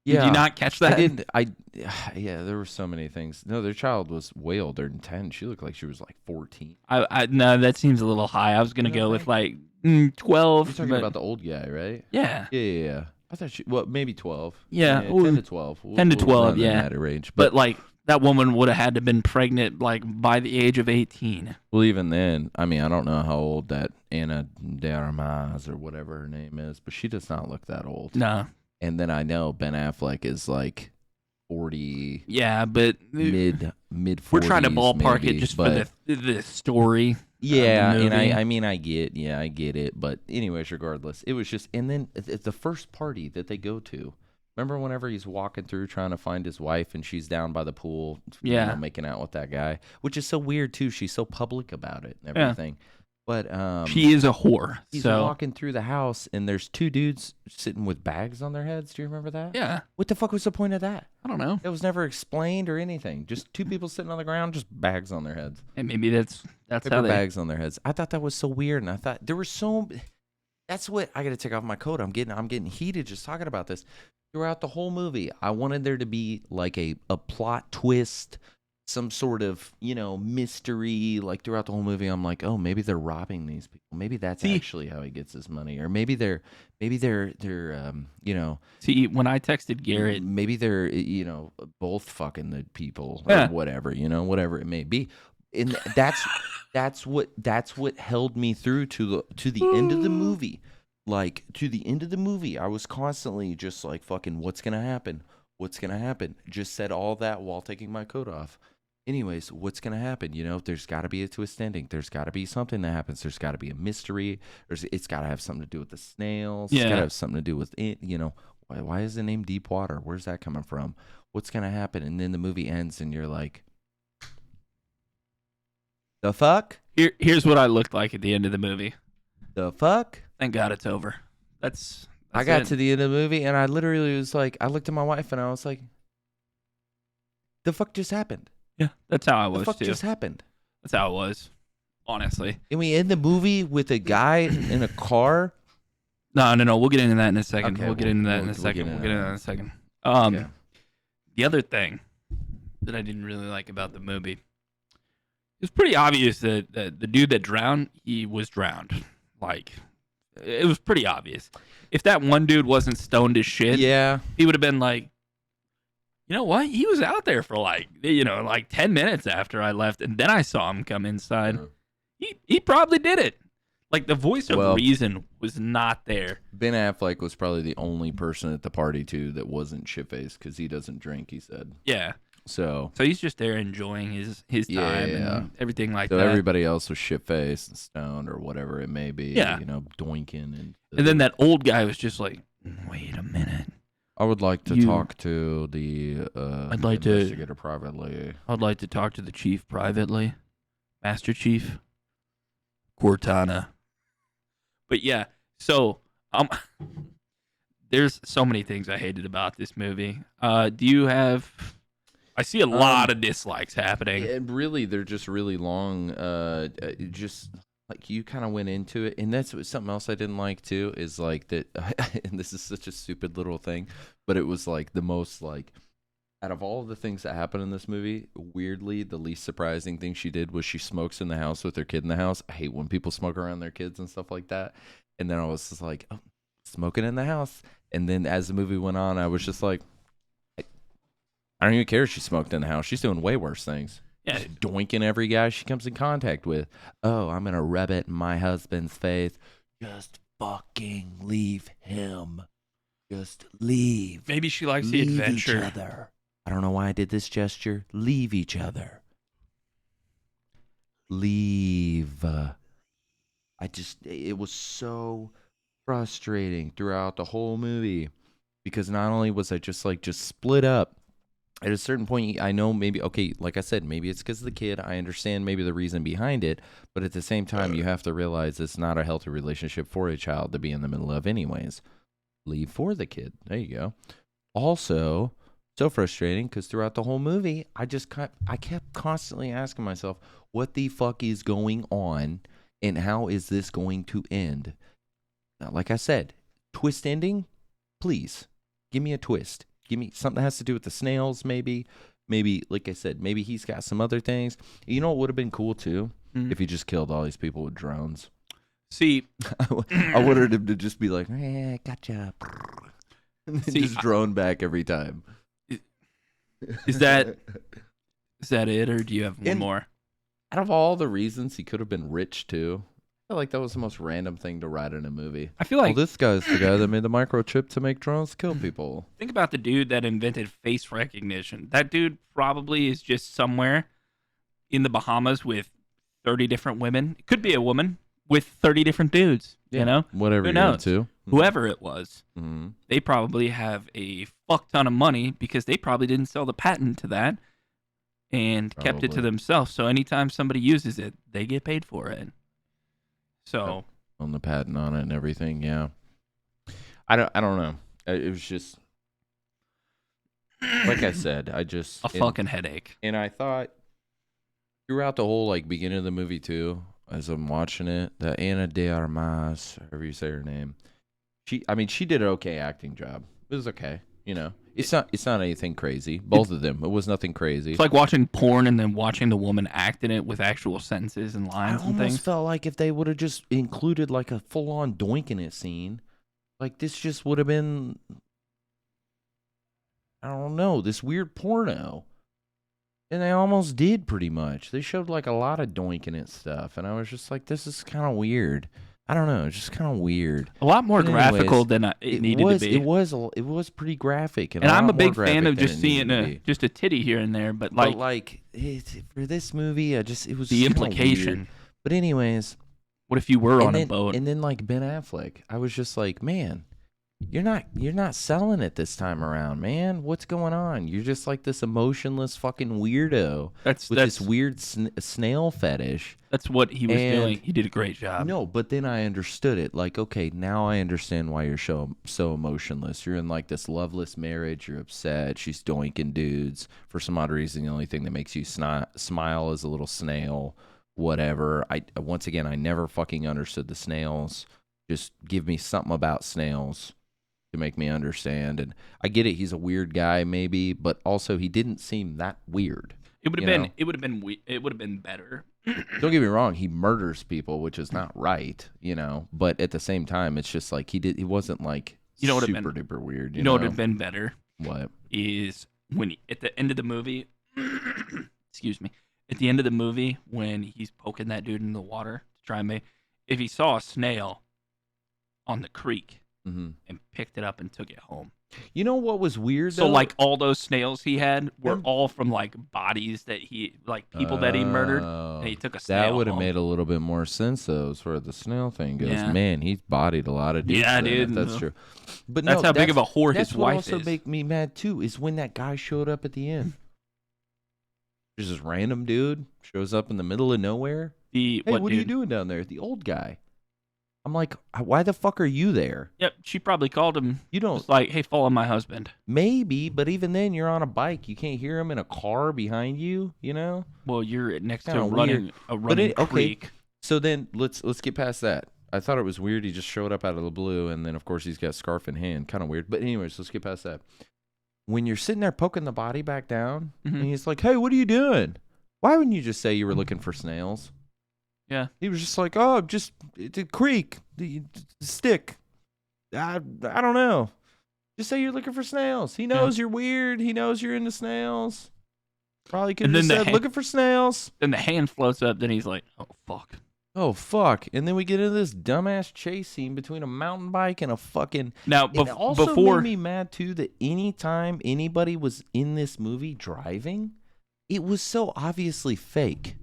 Yeah. Did you not catch that? I didn't. Yeah, there were so many things. No, their child was way older than 10. She looked like she was like 14. No, that seems a little high. I was gonna You go don't with think? like 12. You're talking but- about the old guy, right? yeah. Yeah. I thought maybe 12. Yeah, 10 to 12. 10 to 12, run in yeah. that range. But like that woman would have had to been pregnant like by the age of 18. Well, even then, I mean, I don't know how old that Anna de Armas or whatever her name is, but she does not look that old. No. And then I know Ben Affleck is like 40, Yeah, but mid 40s. we're trying to ballpark maybe, it just but for the story. yeah, the and movie. I mean, I get it. But anyways, regardless, it was just, and then it's the first party that they go to. Remember whenever he's walking through trying to find his wife and she's down by the pool, Yeah. making out with that guy, which is so weird too. She's so public about it and everything. But She is a whore. he's So walking through the house and there's 2 dudes sitting with bags on their heads. Do you remember that? yeah, What the fuck was the point of that? I don't know. That was never explained or anything. Just 2 people sitting on the ground, just bags on their heads. And maybe that's Paper how they. bags on their heads. I thought that was so weird, and I thought there were so. That's what I got to take off my coat. I'm getting heated just talking about this. Throughout the whole movie, I wanted there to be like a plot twist, some sort of mystery. Like throughout the whole movie, I'm like, oh, maybe they're robbing these people. Maybe that's actually how he gets his money, or maybe they're See, when I texted Garrett, maybe they're both fucking the people or Yeah. whatever, whatever it may be. And that's what held me through to the end of the movie. Like to the end of the movie, I was constantly just like, fucking, what's gonna happen? What's gonna happen? Just said all that while taking my coat off. Anyways, what's gonna happen? There's got to be a twist ending. There's got to be something that happens. There's got to be a mystery. It's got to have something to do with the snails. It's got Yeah. to have something to do with it. Why is the name Deep Water? Where's that coming from? What's gonna happen? And then the movie ends, and you're like, the fuck? here's what I looked like at the end of the movie. The fuck? Thank God it's over. That's I got it. to the end of the movie, and I literally was like, I looked at my wife, and I was like, the fuck just happened? Yeah, that's how I The was fuck too. just happened? That's how it was. Honestly. And we end the movie with a guy in a car. No. We'll get into that in a second. Okay, we'll get into that in a we'll second. get We'll into get into that. that in a second. Okay. The other thing that I didn't really like about the movie, it was pretty obvious that the dude that drowned, he was drowned. Like, it was pretty obvious. If that one dude wasn't stoned as shit, Yeah. he would have been like, you know what? He was out there for like 10 minutes after I left, and then I saw him come inside. He probably did it. Like, the voice of reason was not there. Ben Affleck was probably the only person at the party, too, that wasn't shit-faced because he doesn't drink, he said. Yeah. So he's just there enjoying his time and everything like that. So everybody else was shit-faced and stoned or whatever it may be. Yeah. Doinking. And then that old guy was just like, wait a minute. I would like to talk to the I'd like to- investigator privately. I'd like to talk to the chief privately. Master Chief Cortana. But yeah, so there's so many things I hated about this movie. Do you have... I see a lot of dislikes happening. And really, they're just really long. Just like you kind of went into it, and that's something else I didn't like too. Is like that, and this is such a stupid little thing, but it was like the most like out of all of the things that happened in this movie. Weirdly, the least surprising thing she did was she smokes in the house with her kid in the house. I hate when people smoke around their kids and stuff like that. And then I was just like, oh, smoking in the house. And then as the movie went on, I was just like, I don't even care if she smoked in the house. She's doing way worse things. Yeah. Just doinking every guy she comes in contact with. Oh, I'm going to rub it in my husband's face. Just fucking leave him. Just leave. Maybe she likes the Leave adventure. each other. I don't know why I did this gesture. Leave each other. Leave. It was so frustrating throughout the whole movie because not only was I just split up. At a certain point, I know maybe, okay, like I said, maybe it's because of the kid. I understand maybe the reason behind it. But at the same time, you have to realize it's not a healthy relationship for a child to be in the middle of anyways. Leave for the kid. There you go. Also, so frustrating because throughout the whole movie, I kept constantly asking myself, what the fuck is going on and how is this going to end? Now, like I said, twist ending, please give me a twist. Give me something that has to do with the snails, maybe. Maybe, like I said, maybe he's got some other things. You know what would have been cool, too? If he just killed all these people with drones. See, I wanted him to just be like, gotcha. And then just drone back every time. Is that it, or do you have one more? Out of all the reasons, he could have been rich, too. I feel like that was the most random thing to write in a movie. I feel like this guy's the guy that made the microchip to make drones kill people. Think about the dude that invented face recognition. That dude probably is just somewhere in the Bahamas with 30 different women. It could be a woman with 30 different dudes, you know? Whatever Who you're knows? into. Whoever it was, Mm-hmm. they probably have a fuck ton of money because they probably didn't sell the patent to that and kept it to Probably. themselves. So anytime somebody uses it, they get paid for it. So On the patent on it and everything, yeah. I don't know. It was just like I said, fucking headache. And I thought throughout the whole beginning of the movie too, as I'm watching it, the Ana de Armas, however you say her name, she did an okay acting job. It was okay, you know. It's not anything crazy. Both of them, it was nothing crazy. It's like watching porn and then watching the woman act in it with actual sentences and lines and I things. almost felt like if they would have just included a full-on doinking it scene, this just would have been, I don't know, this weird porno. And they almost did pretty much. They showed a lot of doinking it stuff, and I was just like, this is kind of weird. I don't know, it's just kind of weird. A lot more But anyways, graphical than it needed to be. It was pretty graphic, and I'm a lot more big fan graphic of than just it needed seeing to be. just a titty here and there, but But for this movie, it was the kinda implication. weird. But anyways, What if you were on then, a boat? and then Ben Affleck, I was just like, man, you're not selling it this time around, man. What's going on? You're just this emotionless fucking weirdo That's this weird snail fetish. That's what he was And- doing. He did a great job. No, but then I understood it. Okay, now I understand why you're so emotionless. You're in this loveless marriage. You're upset. She's doinking dudes. For some odd reason, the only thing that makes you smile is a little snail. Whatever. Once again, I never fucking understood the snails. Just give me something about snails to make me understand. And I get it. He's a weird guy, maybe, but also he didn't seem that weird. It would have been better. Don't get me wrong, he murders people, which is not right, you know. But at the same time, it's just he wasn't You know what super duper weird. You know what would have been better What? is when at the end of the movie, excuse me, at the end of the movie when he's poking that dude in the water to try and if he saw a snail on the creek Mm-hmm. and picked it up and took it home. You know what was weird? So though? all those snails he had were Them- all from bodies that he people that he murdered. Oh, And he took a snail. that would have home. made a little bit more sense though, as far as the snail thing goes. Yeah. Man, he's bodied a lot of dudes. Yeah, then, if dude. That's true. But That's no, how big of a whore that's his what wife also is. make me mad too. Is when that guy showed up at the end. There's this random dude shows up in the middle of nowhere. Hey, What are you dude? doing down there? The old guy. I'm like, why the fuck are you there? Yep, she probably called him. You don't. Just like, hey, follow my husband. Maybe, but even then, you're on a bike. You can't hear him in a car behind you. You know. Well, you're next to Kinda a running okay. creek. So then let's get past that. I thought it was weird. He just showed up out of the blue, and then of course he's got scarf in hand. Kind of weird. But anyways, let's get past that. When you're sitting there poking the body back down, Mhm. and he's like, "Hey, what are you doing? Why wouldn't you just say you were looking for snails?" Yeah. He was just like, oh, just it's a creek, the stick. I don't know. Just say you're looking for snails. He knows you're weird. He knows you're into snails. Probably could And have then just said, looking for snails. Then the hand floats up. Then he's like, oh, fuck. Oh, fuck. And then we get into this dumbass chase scene between a mountain bike and a fucking... Now, it also before... made me mad, too, that anytime anybody was in this movie driving, it was so obviously fake.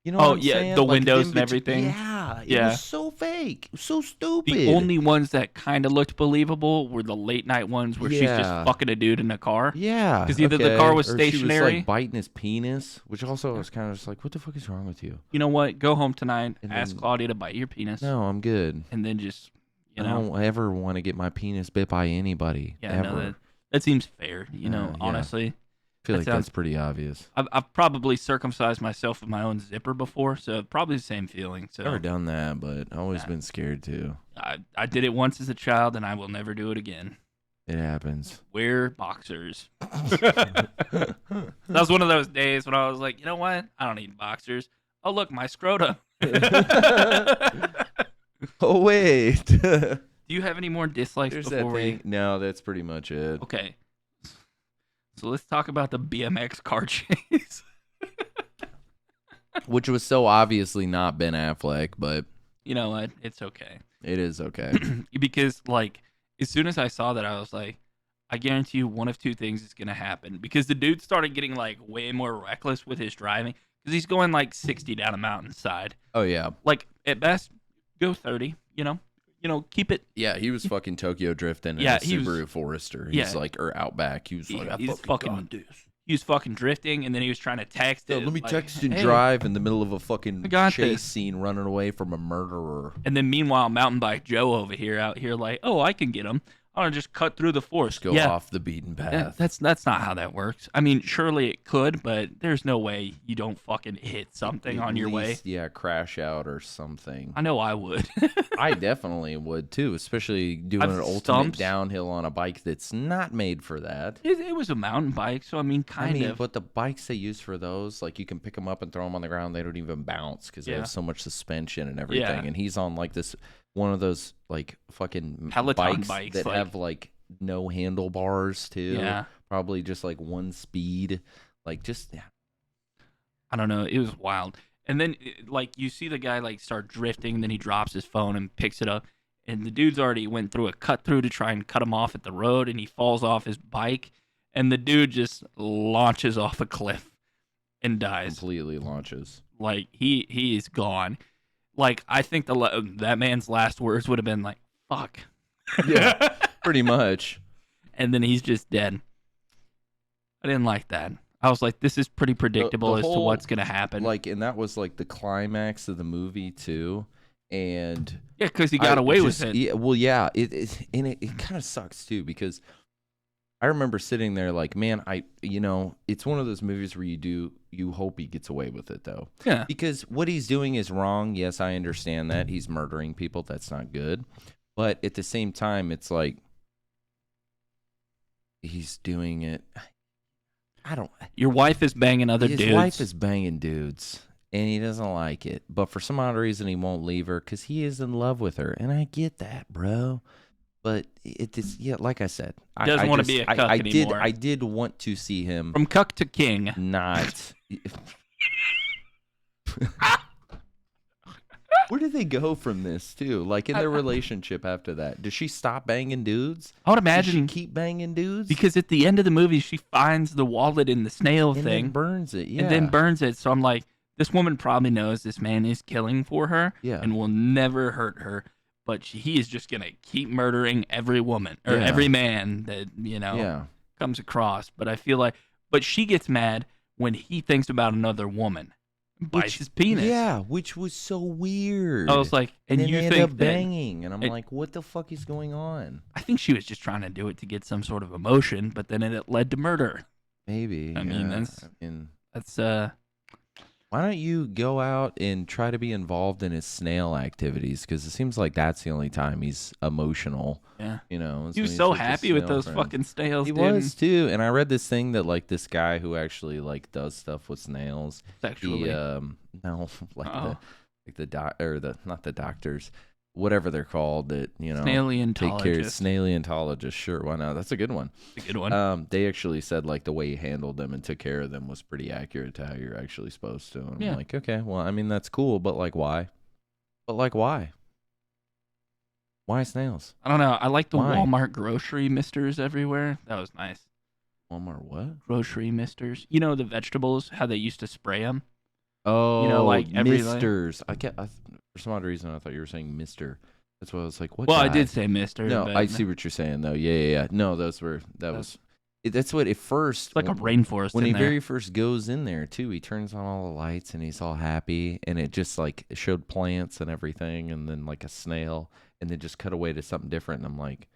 You know what I'm saying? The Like, windows and everything. Yeah, it was so fake. So stupid. The only ones that kind of looked believable were the late night ones where she's just fucking a dude in a car. Yeah. Because either the car was or stationary. She was like biting his penis, which also was kind of just like, what the fuck is wrong with you? You know what? Go home tonight, And ask then- Claudia to bite your penis. No, I'm good. And then just, I don't ever want to get my penis bit by anybody. Yeah, ever. no, that seems fair, yeah. honestly. I feel like sounds- that's pretty obvious. I've probably circumcised myself with my own zipper before, so probably the same feeling. So Never done that, but I've always been scared too. I did it once as a child, and I will never do it again. It happens. Wear boxers. That was one of those days when I was like, you know what? I don't need boxers. Oh, look, my scrotum. Oh, wait. Do you have any more dislikes There's before that thing. No, that's pretty much it. Okay. So let's talk about the BMX car chase. Which was so obviously not Ben Affleck, but You know what? It's okay. it is okay. Because, like, as soon as I saw that, I was like, I guarantee you one of two things is going to happen. Because the dude started getting, like, way more reckless with his driving. Because he's going, like, 60 down a mountainside. Oh, yeah. Like, at best, go 30, keep it. Yeah, he was fucking Tokyo drifting in Yeah, a he was- Subaru Forester. He's yeah. like, or Outback. He was like, I he's fucking got this. He was fucking drifting, and then he was trying to text Yo, it. let me like, text and "Hey." drive in the middle of a fucking I got chase this. scene running away from a murderer. And then meanwhile, mountain bike Joe over here, out here, like, oh, I can get him. I want to just cut through the forest. Go off the beaten path. That's not how that works. I mean, surely it could, but there's no way you don't fucking hit something on your way. Yeah, crash out or something. I know I would. I definitely would too, especially doing I've an ultimate stumps. downhill on a bike that's not made for that. It was a mountain bike, so I mean, kind of. But the bikes they use for those, like you can pick them up and throw them on the ground. They don't even bounce because they Yeah. have so much suspension and everything. Yeah. And he's on like this one of those like fucking Peloton bikes, that like- have like no handlebars too. Yeah. Probably just like one speed. Like just yeah. I don't know. It was wild. And then, like, you see the guy, like, start drifting, then he drops his phone and picks it up. And the dude's already went through a cut through to try and cut him off at the road, and he falls off his bike. And the dude just launches off a cliff and dies. Completely launches. Like, he is gone. Like, I think that man's last words would have been like, fuck. Yeah. Pretty much. And then he's just dead. I didn't like that. I was like, this is pretty predictable the as to whole, what's going to happen. Like, and that was like the climax of the movie too. And yeah, because he got away with it. Yeah, well, yeah, it kind of sucks too because I remember sitting there like, man, it's one of those movies where you hope he gets away with it though. Yeah. Because what he's doing is wrong. Yes, I understand that. He's murdering people. That's not good. But at the same time, it's like he's doing it. Your wife is banging other dudes. His wife is banging dudes, and he doesn't like it. But for some odd reason, he won't leave her because he is in love with her, and I get that, bro. But it is, yeah, like I said, He doesn't want to be a cuck anymore. I did want to see him From cuck to king. not. Where did they go from this too? Like in their relationship after that, does she stop banging dudes? I would Does imagine she keep banging dudes? because at the end of the movie, she finds the wallet in the snail and thing then burns it. Yeah, and then burns it. So I'm like, this woman probably knows this man is killing for her Yeah. and will never hurt her. But he is just going to keep murdering every woman or Yeah. every man that, Yeah. comes across. But I feel like, but she gets mad when he thinks about another woman. Bites his penis. Yeah, which was so weird. I was like, and then you they think end up that- banging, and I'm it- like, what the fuck is going on? I think she was just trying to do it to get some sort of emotion, but then it led to murder. Maybe. I mean, yeah. that's- I mean, That's why don't you go out and try to be involved in his snail activities? Because it seems like that's the only time he's emotional. yeah. You know, is He when was he's so with his happy with snail those friends. fucking snails, He dude. was too, and I read this thing that like this guy who actually like does stuff with snails. Sexually. He no, like Oh. like not the doctors, whatever they're called that take care of Snailientologist. snailientologist. Sure, why not? That's a good one. That's a good one. They actually said like the way he handled them and took care of them was pretty accurate to how you're actually supposed to. And Yeah. I'm like, okay, well, I mean that's cool, but like why? But like why? Why snails? I don't know. I like the Why? Walmart grocery misters everywhere. That was nice. Walmart what? Grocery misters. You know the vegetables, how they used to spray them? Oh, like everything. misters. For some odd reason, I thought you were saying Mister. That's why I was like, what? Well, I guy? did say mister. No, but I see what you're saying though. Yeah. No, that's what at first. It's like a rainforest When in he there. very first goes in there too, he turns on all the lights and he's all happy, and it just like showed plants and everything, and then like a snail, and then just cut away to something different. And I'm like,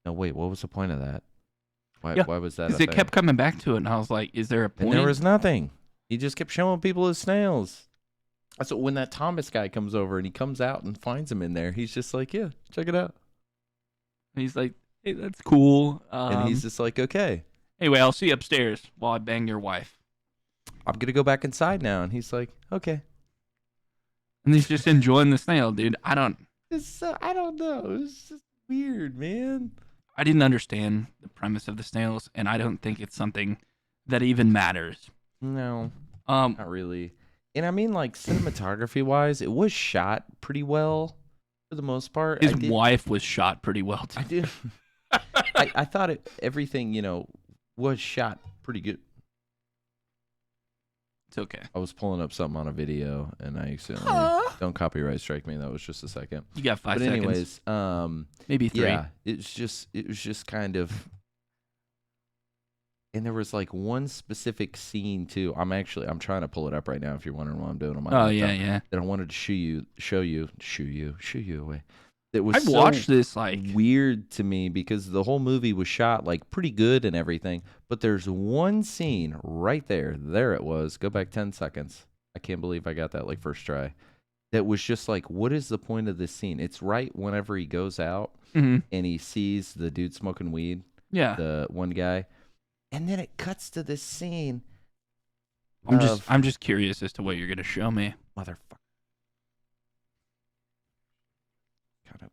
no, wait, what was the point of that? Why was that? Because it kept coming back to it, and I was like, is there a point? And there was nothing. He just kept showing people his snails. So when that Thomas guy comes over and he comes out and finds him in there, he's just like, yeah, check it out. And he's like, hey, that's cool. And he's just like, okay. Anyway, I'll see you upstairs while I bang your wife. I'm going to go back inside now. And he's like, okay. And he's just enjoying the snail, dude. I don't know. It's just weird, man. I didn't understand the premise of the snails, and I don't think it's something that even matters. No, not really. And I mean, like, cinematography-wise, it was shot pretty well for the most part. His wife was shot pretty well, too. I did. I thought everything, was shot pretty good. It's okay. I was pulling up something on a video, and I accidentally don't copyright strike me. That was just a second. You got 5 but seconds. anyways, maybe 3. yeah, it was just kind of. And there was like one specific scene too. I'm trying to pull it up right now. If you're wondering what I'm doing on my laptop, yeah. That I wanted to show you away. It was I've watched this like weird to me because the whole movie was shot like pretty good and everything. But there's one scene right there. There it was. Go back 10 seconds. I can't believe I got that like first try. That was just like, what is the point of this scene? It's right whenever he goes out and he sees the dude smoking weed. Yeah. The one guy. And then it cuts to this scene. I'm just curious as to what you're gonna show me. Motherfucker. Kind of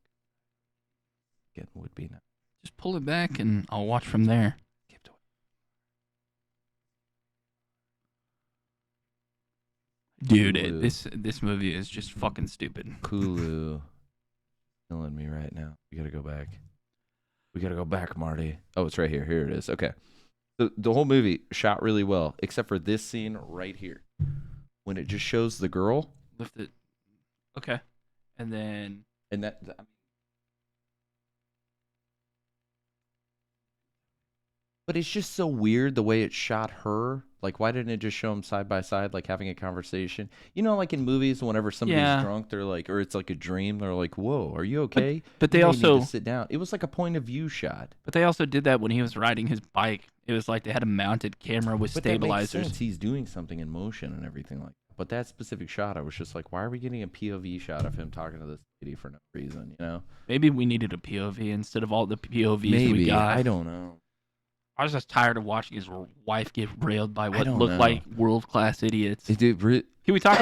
getting would be now. Just pull it back and I'll watch from there. Dude, this movie is just fucking stupid. Kulu. Killing me right now. We gotta go back. We gotta go back, Marty. Oh, it's right here. Here it is. Okay. The whole movie shot really well, except for this scene right here. When it just shows the girl. Lift it. Okay. And then. And that. But it's just so weird the way it shot her. Like, why didn't it just show them side by side, like having a conversation? You know, like in movies, whenever somebody's drunk, they're like, or it's like a dream, they're like, "Whoa, are you okay?" But they you also need to sit down. It was like a point of view shot. But they also did that when he was riding his bike. It was like they had a mounted camera with But that makes stabilizers. sense. He's doing something in motion and everything like that. But that specific shot, I was just like, why are we getting a POV shot of him talking to this lady for no reason? You know? Maybe we needed a POV instead of all the POVs Maybe. we got. I don't know. I was just tired of watching his wife get railed by what don't looked know. like world-class idiots. Dude, Can we talk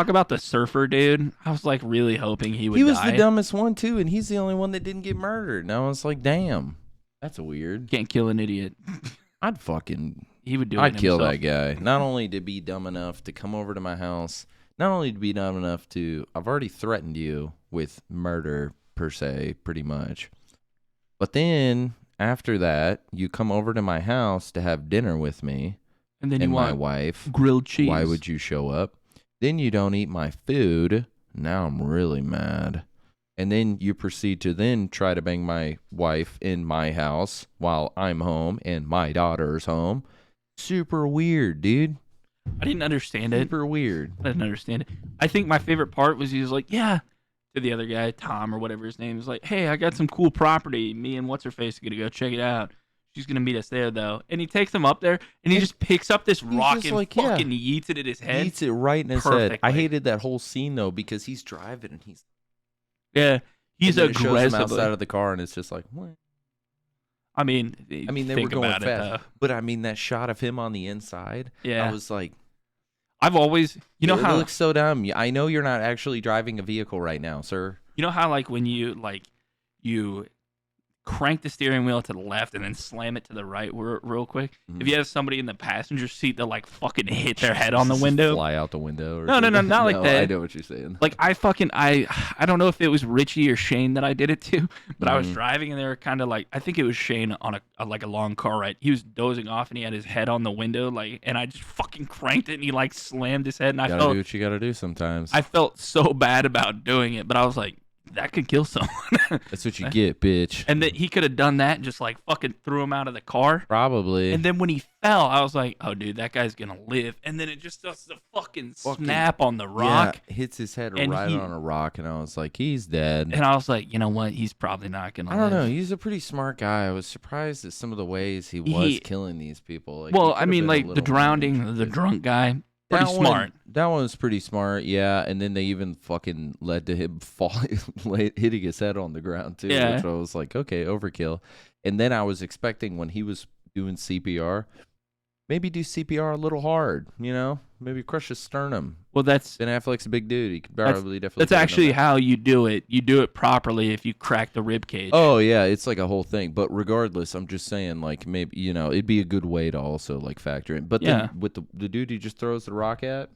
about the surfer dude? I was like really hoping he would. he was die. the dumbest one too, and he's the only one that didn't get murdered. And I was like, damn, that's weird. Can't kill an idiot. He would do it. I'd kill himself. that guy. Not only to be dumb enough to come over to my house, not only to be dumb enough to, I've already threatened you with murder per se, pretty much. But then after that, you come over to my house to have dinner with me and then and you my want wife. grilled cheese. Why would you show up? Then you don't eat my food. Now I'm really mad. And then you proceed to then try to bang my wife in my house while I'm home and my daughter's home. Super weird, dude. I didn't understand it. Super weird. I didn't understand it. I think my favorite part was he was like, yeah, to the other guy, Tom or whatever his name is, like, hey, I got some cool property. Me and what's-her-face are going to go check it out. She's going to meet us there, though. And he takes him up there, and he just picks up this rock and fucking yeets it at his head. Yeets it right in his head. I hated that whole scene, though, because he's driving and he's... Yeah, he's aggressive. Shows him aggressive. outside of the car, and it's just like, what? I mean, they were going fast. But, I mean, that shot of him on the inside, yeah. I was like... I've always, you know It how looks so dumb. I know you're not actually driving a vehicle right now, sir. you know how like when you crank the steering wheel to the left and then slam it to the right real quick. If you have somebody in the passenger seat that like fucking hit their head on the window, fly out the window. Or no, not like that. I know what you're saying. Like I don't know if it was Richie or Shane that I did it to, but I was driving and they were kind of like, I think it was Shane on a long car ride. He was dozing off and he had his head on the window, like, and I just fucking cranked it and he like slammed his head and I gotta felt do what you gotta do sometimes. I felt so bad about doing it, but I was like, that could kill someone. That's what you get, bitch. And that he could have done that and just like fucking threw him out of the car. Probably. And then when he fell, I was like, oh, dude, that guy's going to live. And then it just does the fucking snap on the rock. Yeah, hits his head and right on a rock, and I was like, he's dead. And I was like, you know what? He's probably not going to live. I don't know. He's a pretty smart guy. I was surprised at some of the ways he was killing these people. Like, well, I mean, like the drowning, the drunk guy. Pretty smart. That one was pretty smart, yeah. And then they even fucking led to him hitting his head on the ground too, yeah. which I was like, okay, overkill. And then I was expecting when he was doing CPR, maybe do CPR a little hard, you know, maybe crush his sternum. Well, that's Ben Affleck's a big dude. He could definitely. That's actually how you do it. You do it properly if you crack the rib cage. Oh yeah, it's like a whole thing. But regardless, I'm just saying, like maybe it'd be a good way to also like factor in. But then with the dude he just throws the rock at,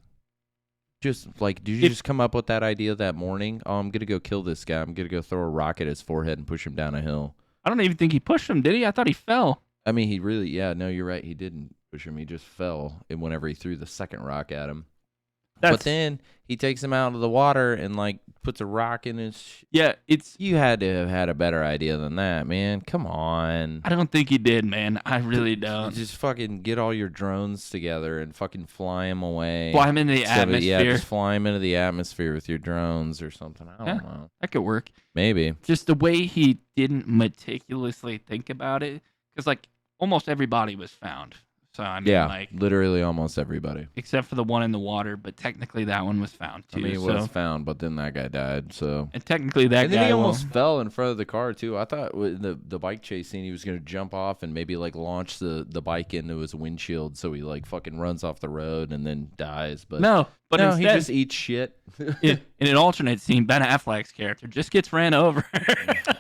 just like, did you just come up with that idea that morning? Oh, I'm gonna go kill this guy. I'm gonna go throw a rock at his forehead and push him down a hill. I don't even think he pushed him, did he? I thought he fell. I mean, he really, no, you're right. He didn't push him. He just fell, and whenever he threw the second rock at him. But then he takes him out of the water and like puts a rock in his. You had to have had a better idea than that, man. Come on. I don't think he did, man. I really don't. Just fucking get all your drones together and fucking fly him away. Fly him into the atmosphere. Yeah, just fly him into the atmosphere with your drones or something. I don't know. That could work. Maybe. Just the way he didn't meticulously think about it, because like almost every body was found. So I mean, like literally almost everybody, except for the one in the water. But technically, that one was found too. I mean, he was found, but then that guy died. So and technically, that guy almost fell in front of the car too. I thought with the bike chase scene, he was gonna jump off and maybe like launch the bike into his windshield, so he like fucking runs off the road and then dies. But no, instead, he just eats shit. In an alternate scene, Ben Affleck's character just gets ran over.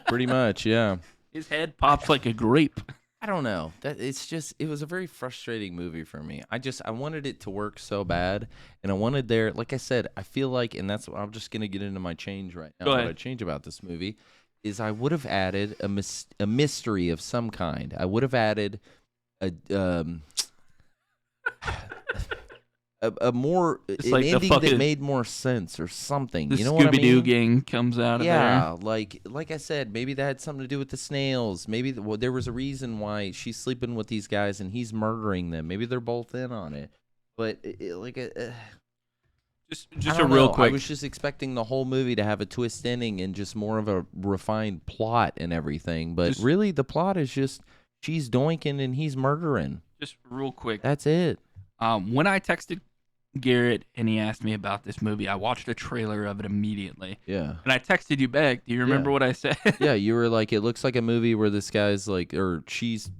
Pretty much, yeah. His head pops like a grape. I don't know. It was a very frustrating movie for me. I wanted it to work so bad, and I wanted like I said, I feel like, and that's what I'm just gonna get into my change right now. What I change about this movie is I would have added a mystery of some kind. I would have added a more an like ending that made more sense or something. You know what I mean? Scooby-Doo gang comes out of there. Yeah, like I said, maybe that had something to do with the snails. Maybe there was a reason why she's sleeping with these guys and he's murdering them. Maybe they're both in on it. But just a real quick. I was just expecting the whole movie to have a twist ending and just more of a refined plot and everything. But really, the plot is just she's doinking and he's murdering. Just real quick. That's it. When I texted Garrett and he asked me about this movie, I watched a trailer of it immediately. Yeah. And I texted you back. Do you remember what I said? Yeah, you were like, it looks like a movie where this guy's like, or she's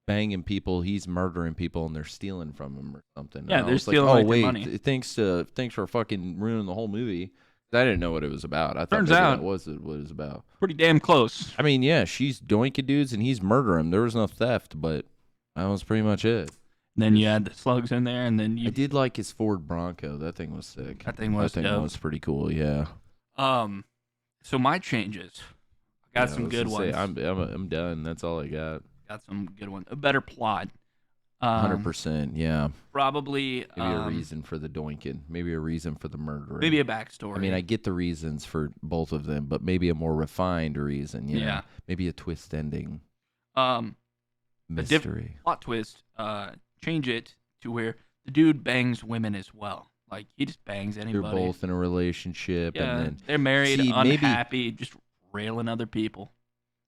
banging people, he's murdering people, and they're stealing from him or something. Yeah, and they're stealing their money. Thanks for fucking ruining the whole movie. I didn't know what it was about. I thought Turns out that was what it was about. Pretty damn close. I mean, yeah, she's doinking dudes and he's murdering. There was no theft, but that was pretty much it. Then you had the slugs in there, and then I did like his Ford Bronco. That thing was sick. That thing was pretty cool. Yeah. So my changes. I got some good ones. I'm done. That's all I got. Got some good ones. A better plot. 100%. Yeah. Probably. Maybe a reason for the doinking. Maybe a reason for the murdering. Maybe a backstory. I mean, I get the reasons for both of them, but maybe a more refined reason. You know? Maybe a twist ending. Mystery. Plot twist. Change it to where the dude bangs women as well. Like, he just bangs anybody. They're both in a relationship. Yeah, and then, they're married, unhappy, just railing other people.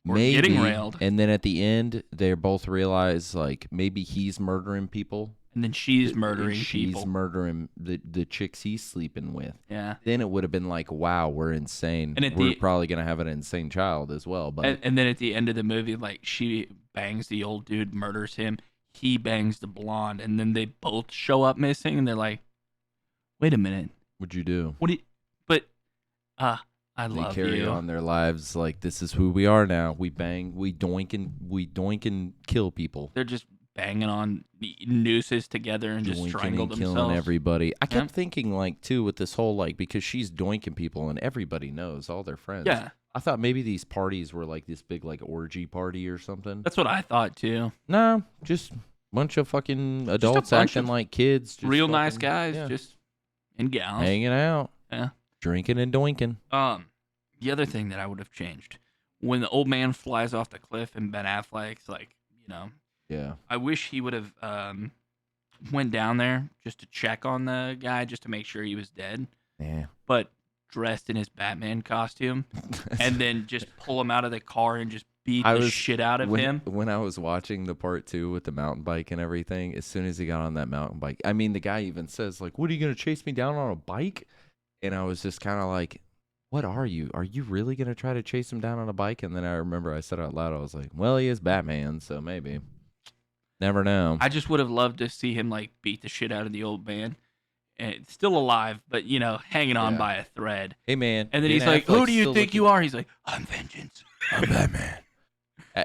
Or getting railed. And then at the end, they both realize, like, maybe he's murdering people. And then she's murdering people. She's murdering the chicks he's sleeping with. Yeah. Then it would have been like, wow, we're insane. And we're probably going to have an insane child as well. But and then at the end of the movie, like, she bangs the old dude, murders him. He bangs the blonde, and then they both show up missing, and they're like, Wait a minute. What'd you do? What do you? But I They love carry you. on their lives like this is who we are now. We bang, we doink and kill people. They're just banging on nooses together and just Doinking strangle and themselves. killing everybody. I kept Yeah. thinking like too with this whole like because she's doinking people and everybody knows all their friends. Yeah, I thought maybe these parties were like this big like orgy party or something. that's what I thought too. No, just bunch of fucking adults bunch acting of like kids. Just Real nice fucking- guys, yeah. just and gals. hanging out, Yeah. drinking and doinking. The other thing that I would have changed when the old man flies off the cliff and Ben Affleck's like, Yeah. I wish he would have went down there just to check on the guy just to make sure he was dead, Yeah. but dressed in his Batman costume and then just pull him out of the car and just beat the shit out of him. When I was watching the part 2 with the mountain bike and everything, as soon as he got on that mountain bike, I mean, the guy even says like, "What are you gonna chase me down on a bike?" And I was just kind of like, "What are you? Are you really gonna try to chase him down on a bike?" And then I remember I said out loud, I was like, "Well, he is Batman, so maybe." Never know. I just would have loved to see him like beat the shit out of the old man. And still alive, but hanging on Yeah. by a thread. Hey man, And then Ben he's like, Affleck's "Who do you still think you looking- are?" He's like, "I'm vengeance. I'm Batman.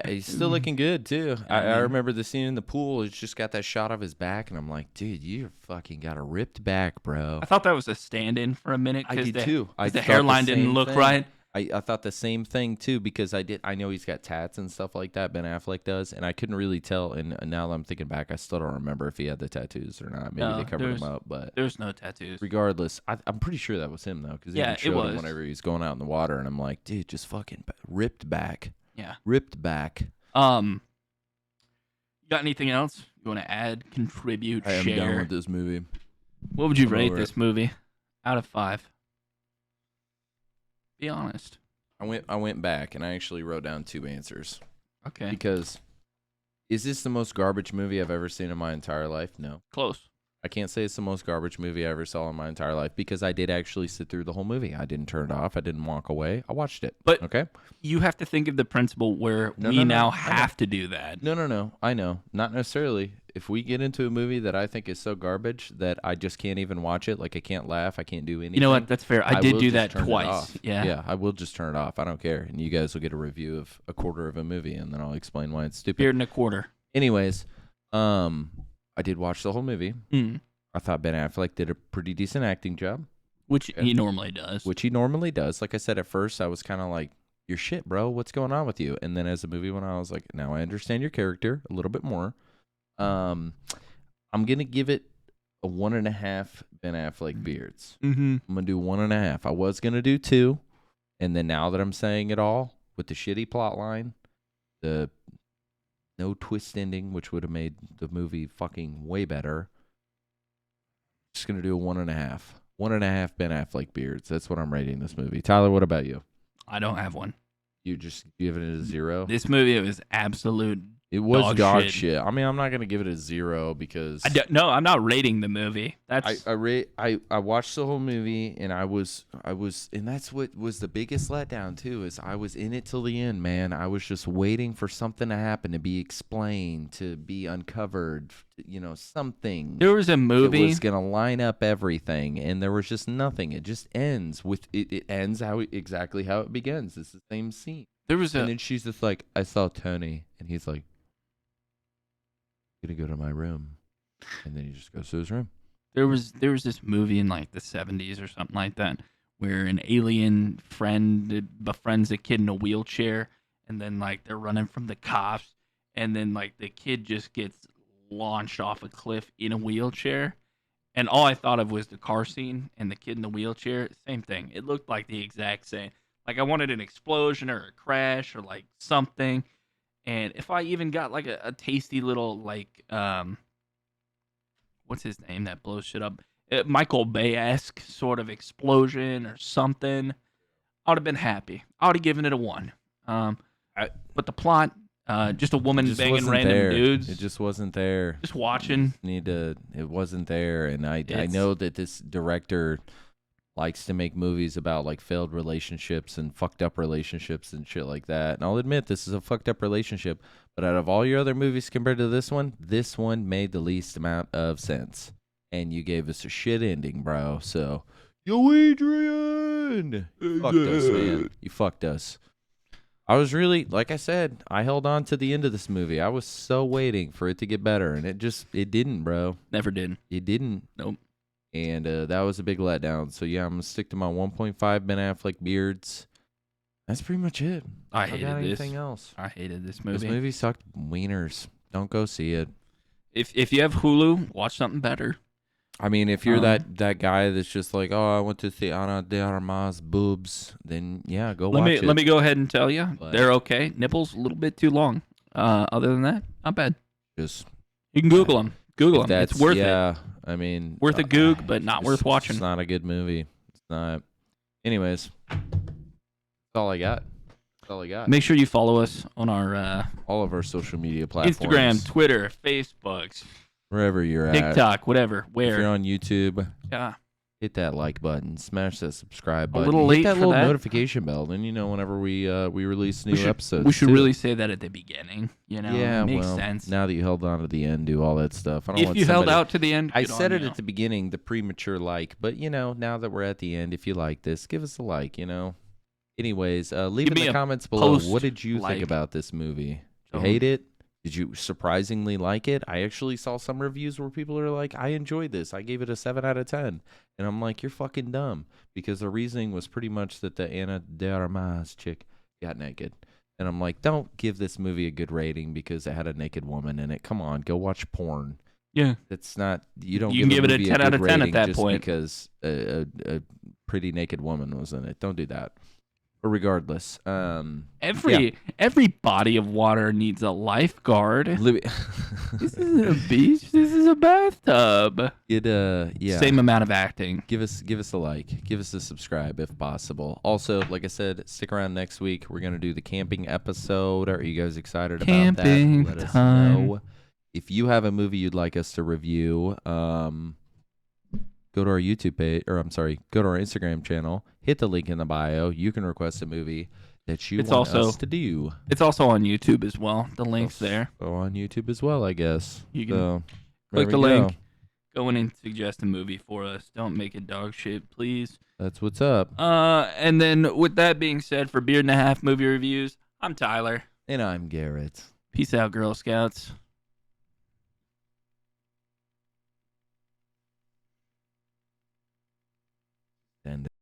He's still looking good too. I mean- remember the scene in the pool. It's just got that shot of his back, and I'm like, dude, you fucking got a ripped back, bro. I thought that was a stand-in for a minute I because did too. I the thought hairline didn't same look thing. right. I thought the same thing too because I know he's got tats and stuff like that. Ben Affleck does, and I couldn't really tell. And now that I'm thinking back, I still don't remember if he had the tattoos or not. Maybe No, they covered him there's- up, but There's no tattoos. regardless, I'm pretty sure that was him though because Yeah, he it showed him was. whenever he was going out in the water, and I'm like, dude, just fucking ripped back, Yeah. ripped back. You got anything else you want to add, contribute, I am down share? with this movie. What would you I'm rate over this movie out of 5? Be honest. I went back and I actually wrote down 2 answers Okay. because is this the most garbage movie I've ever seen in my entire life? No. Close. I can't say it's the most garbage movie I ever saw in my entire life because I did actually sit through the whole movie. I didn't turn it off. I didn't walk away. I watched it. But- okay. You have to think of the principle where No, we no, no, now I know. have to do that. No. I know. Not necessarily. If we get into a movie that I think is so garbage that I just can't even watch it, like I can't laugh, I can't do anything. You know what? That's fair. I did will do just that turn it twice. off. Yeah. Yeah, I will just turn it off. I don't care. And you guys will get a review of a quarter of a movie and then I'll explain why it's stupid. Beard and a quarter. Anyways, I did watch the whole movie. Mm. I thought Ben Affleck did a pretty decent acting job, Which Yeah. he normally does. which he normally does. Like I said, at first I was kind of like, "You're shit, bro. What's going on with you?" And then as the movie went on, I was like, "Now I understand your character a little bit more." I'm gonna give it a 1.5 Ben Affleck beards. Mm-hmm. I'm gonna do 1.5. I was gonna do 2, and then now that I'm saying it all with the shitty plot line, the no twist ending, which would have made the movie fucking way better. Just gonna do a 1.5. 1.5 Ben Affleck beards. That's what I'm rating this movie. Tyler, what about you? I don't have one. You just giving it a 0? This movie was absolute. It was dog dog shit. shit. I mean, I'm not gonna give it a 0 because No, I'm not rating the movie. That's I watched the whole movie and I was and that's what was the biggest letdown too is I was in it till the end, man. I was just waiting for something to happen, to be explained, to be uncovered, something. there was a It movie. was gonna line up everything, and there was just nothing. It just ends with it ends exactly how it begins. It's the same scene, There was and a then she's just like, "I saw Tony," and he's like, "Gonna go to my room," and then he just goes to his room. there was this movie in like the 70s or something like that where an alien friend befriends a kid in a wheelchair, and then like they're running from the cops, and then like the kid just gets launched off a cliff in a wheelchair. And all I thought of was the car scene and the kid in the wheelchair. Same thing. It looked like the exact same. Like I wanted an explosion or a crash or like something. And if I even got like a tasty little like what's his name that blows shit up? Michael Bay-esque sort of explosion or something, I would have been happy. I would have given it a 1. But the plot, just a woman Just banging wasn't random there. dudes, It just wasn't there. just watching. It wasn't there, and I It's- know that this director likes to make movies about like failed relationships and fucked up relationships and shit like that. And I'll admit this is a fucked up relationship, but out of all your other movies compared to this one made the least amount of sense. and you gave us a shit ending, bro. So, yo, Adrian, you fucked us, man. You fucked us. I was really, like I said, I held on to the end of this movie. I was so waiting for it to get better, and it didn't, bro. Never did. It didn't. Nope. And that was a big letdown. So yeah, I'm gonna stick to my 1.5 Ben Affleck beards. That's pretty much it. I Don't hated got this. anything else. I hated this This movie. movie sucked wieners. Don't go see it. If you have Hulu, watch something better. I mean, if you're that guy that's just like, oh, I went to see Ana de Armas boobs, then yeah, go watch it. Let me go ahead and tell you, But- they're okay. Nipples a little bit too long. Other than that, not bad. Just You can Google them. Google them. It's worth it. Yeah, I mean, Worth a goog, but not worth watching. It's not a good movie. It's not. Anyways, that's all I got. That's all I got. Make sure you follow us on our All of our social media platforms. Instagram, Twitter, Facebook, Wherever you're at. TikTok, whatever. If you're Where? on YouTube, Yeah. hit that like button, smash that subscribe button, little hit late that for little that. notification bell. Then you know whenever we release new episodes. We should too. really say that at the beginning. You know, yeah, it makes well, sense. now that you held on to the end, do all that stuff. I don't If want you held somebody- out to the end, I good said on it you. at the beginning, the premature like, but now that we're at the end, if you like this, give us a like. Anyways, leave Give in me the a comments below. post What did you like. think about this movie? You Don't- hate it? Did you surprisingly like it? I actually saw some reviews where people are like, I enjoyed this. I gave it a 7 out of 10. And I'm like, you're fucking dumb. Because the reasoning was pretty much that the Ana de Armas chick got naked. And I'm like, don't give this movie a good rating because it had a naked woman in it. Come on, go watch porn. Yeah. That's not, you don't You can give a give it a movie 10 out good of 10 at rating that just point. because a pretty naked woman was in it. Don't do that. But regardless, Every body of water needs a lifeguard. Libby, This isn't a beach. This is a bathtub. yeah. Same amount of acting. Give us a like. Give us a subscribe if possible. Also, like I said, stick around next week. We're gonna do the camping episode. Are you guys excited Camping about that? Let us time. know. If you have a movie you'd like us to review, go to our YouTube page, or I'm sorry, go to our Instagram channel. Hit the link in the bio. You can request a movie that you It's want also- us to do. It's also on YouTube as well. The link's there. Oh, on YouTube as well, I guess. You can So, Click there the we go. link. Go in and suggest a movie for us. Don't make it dog shit, please. That's what's up. And then with that being said, for Beard and a Half movie reviews, I'm Tyler. And I'm Garrett. Peace out, Girl Scouts. And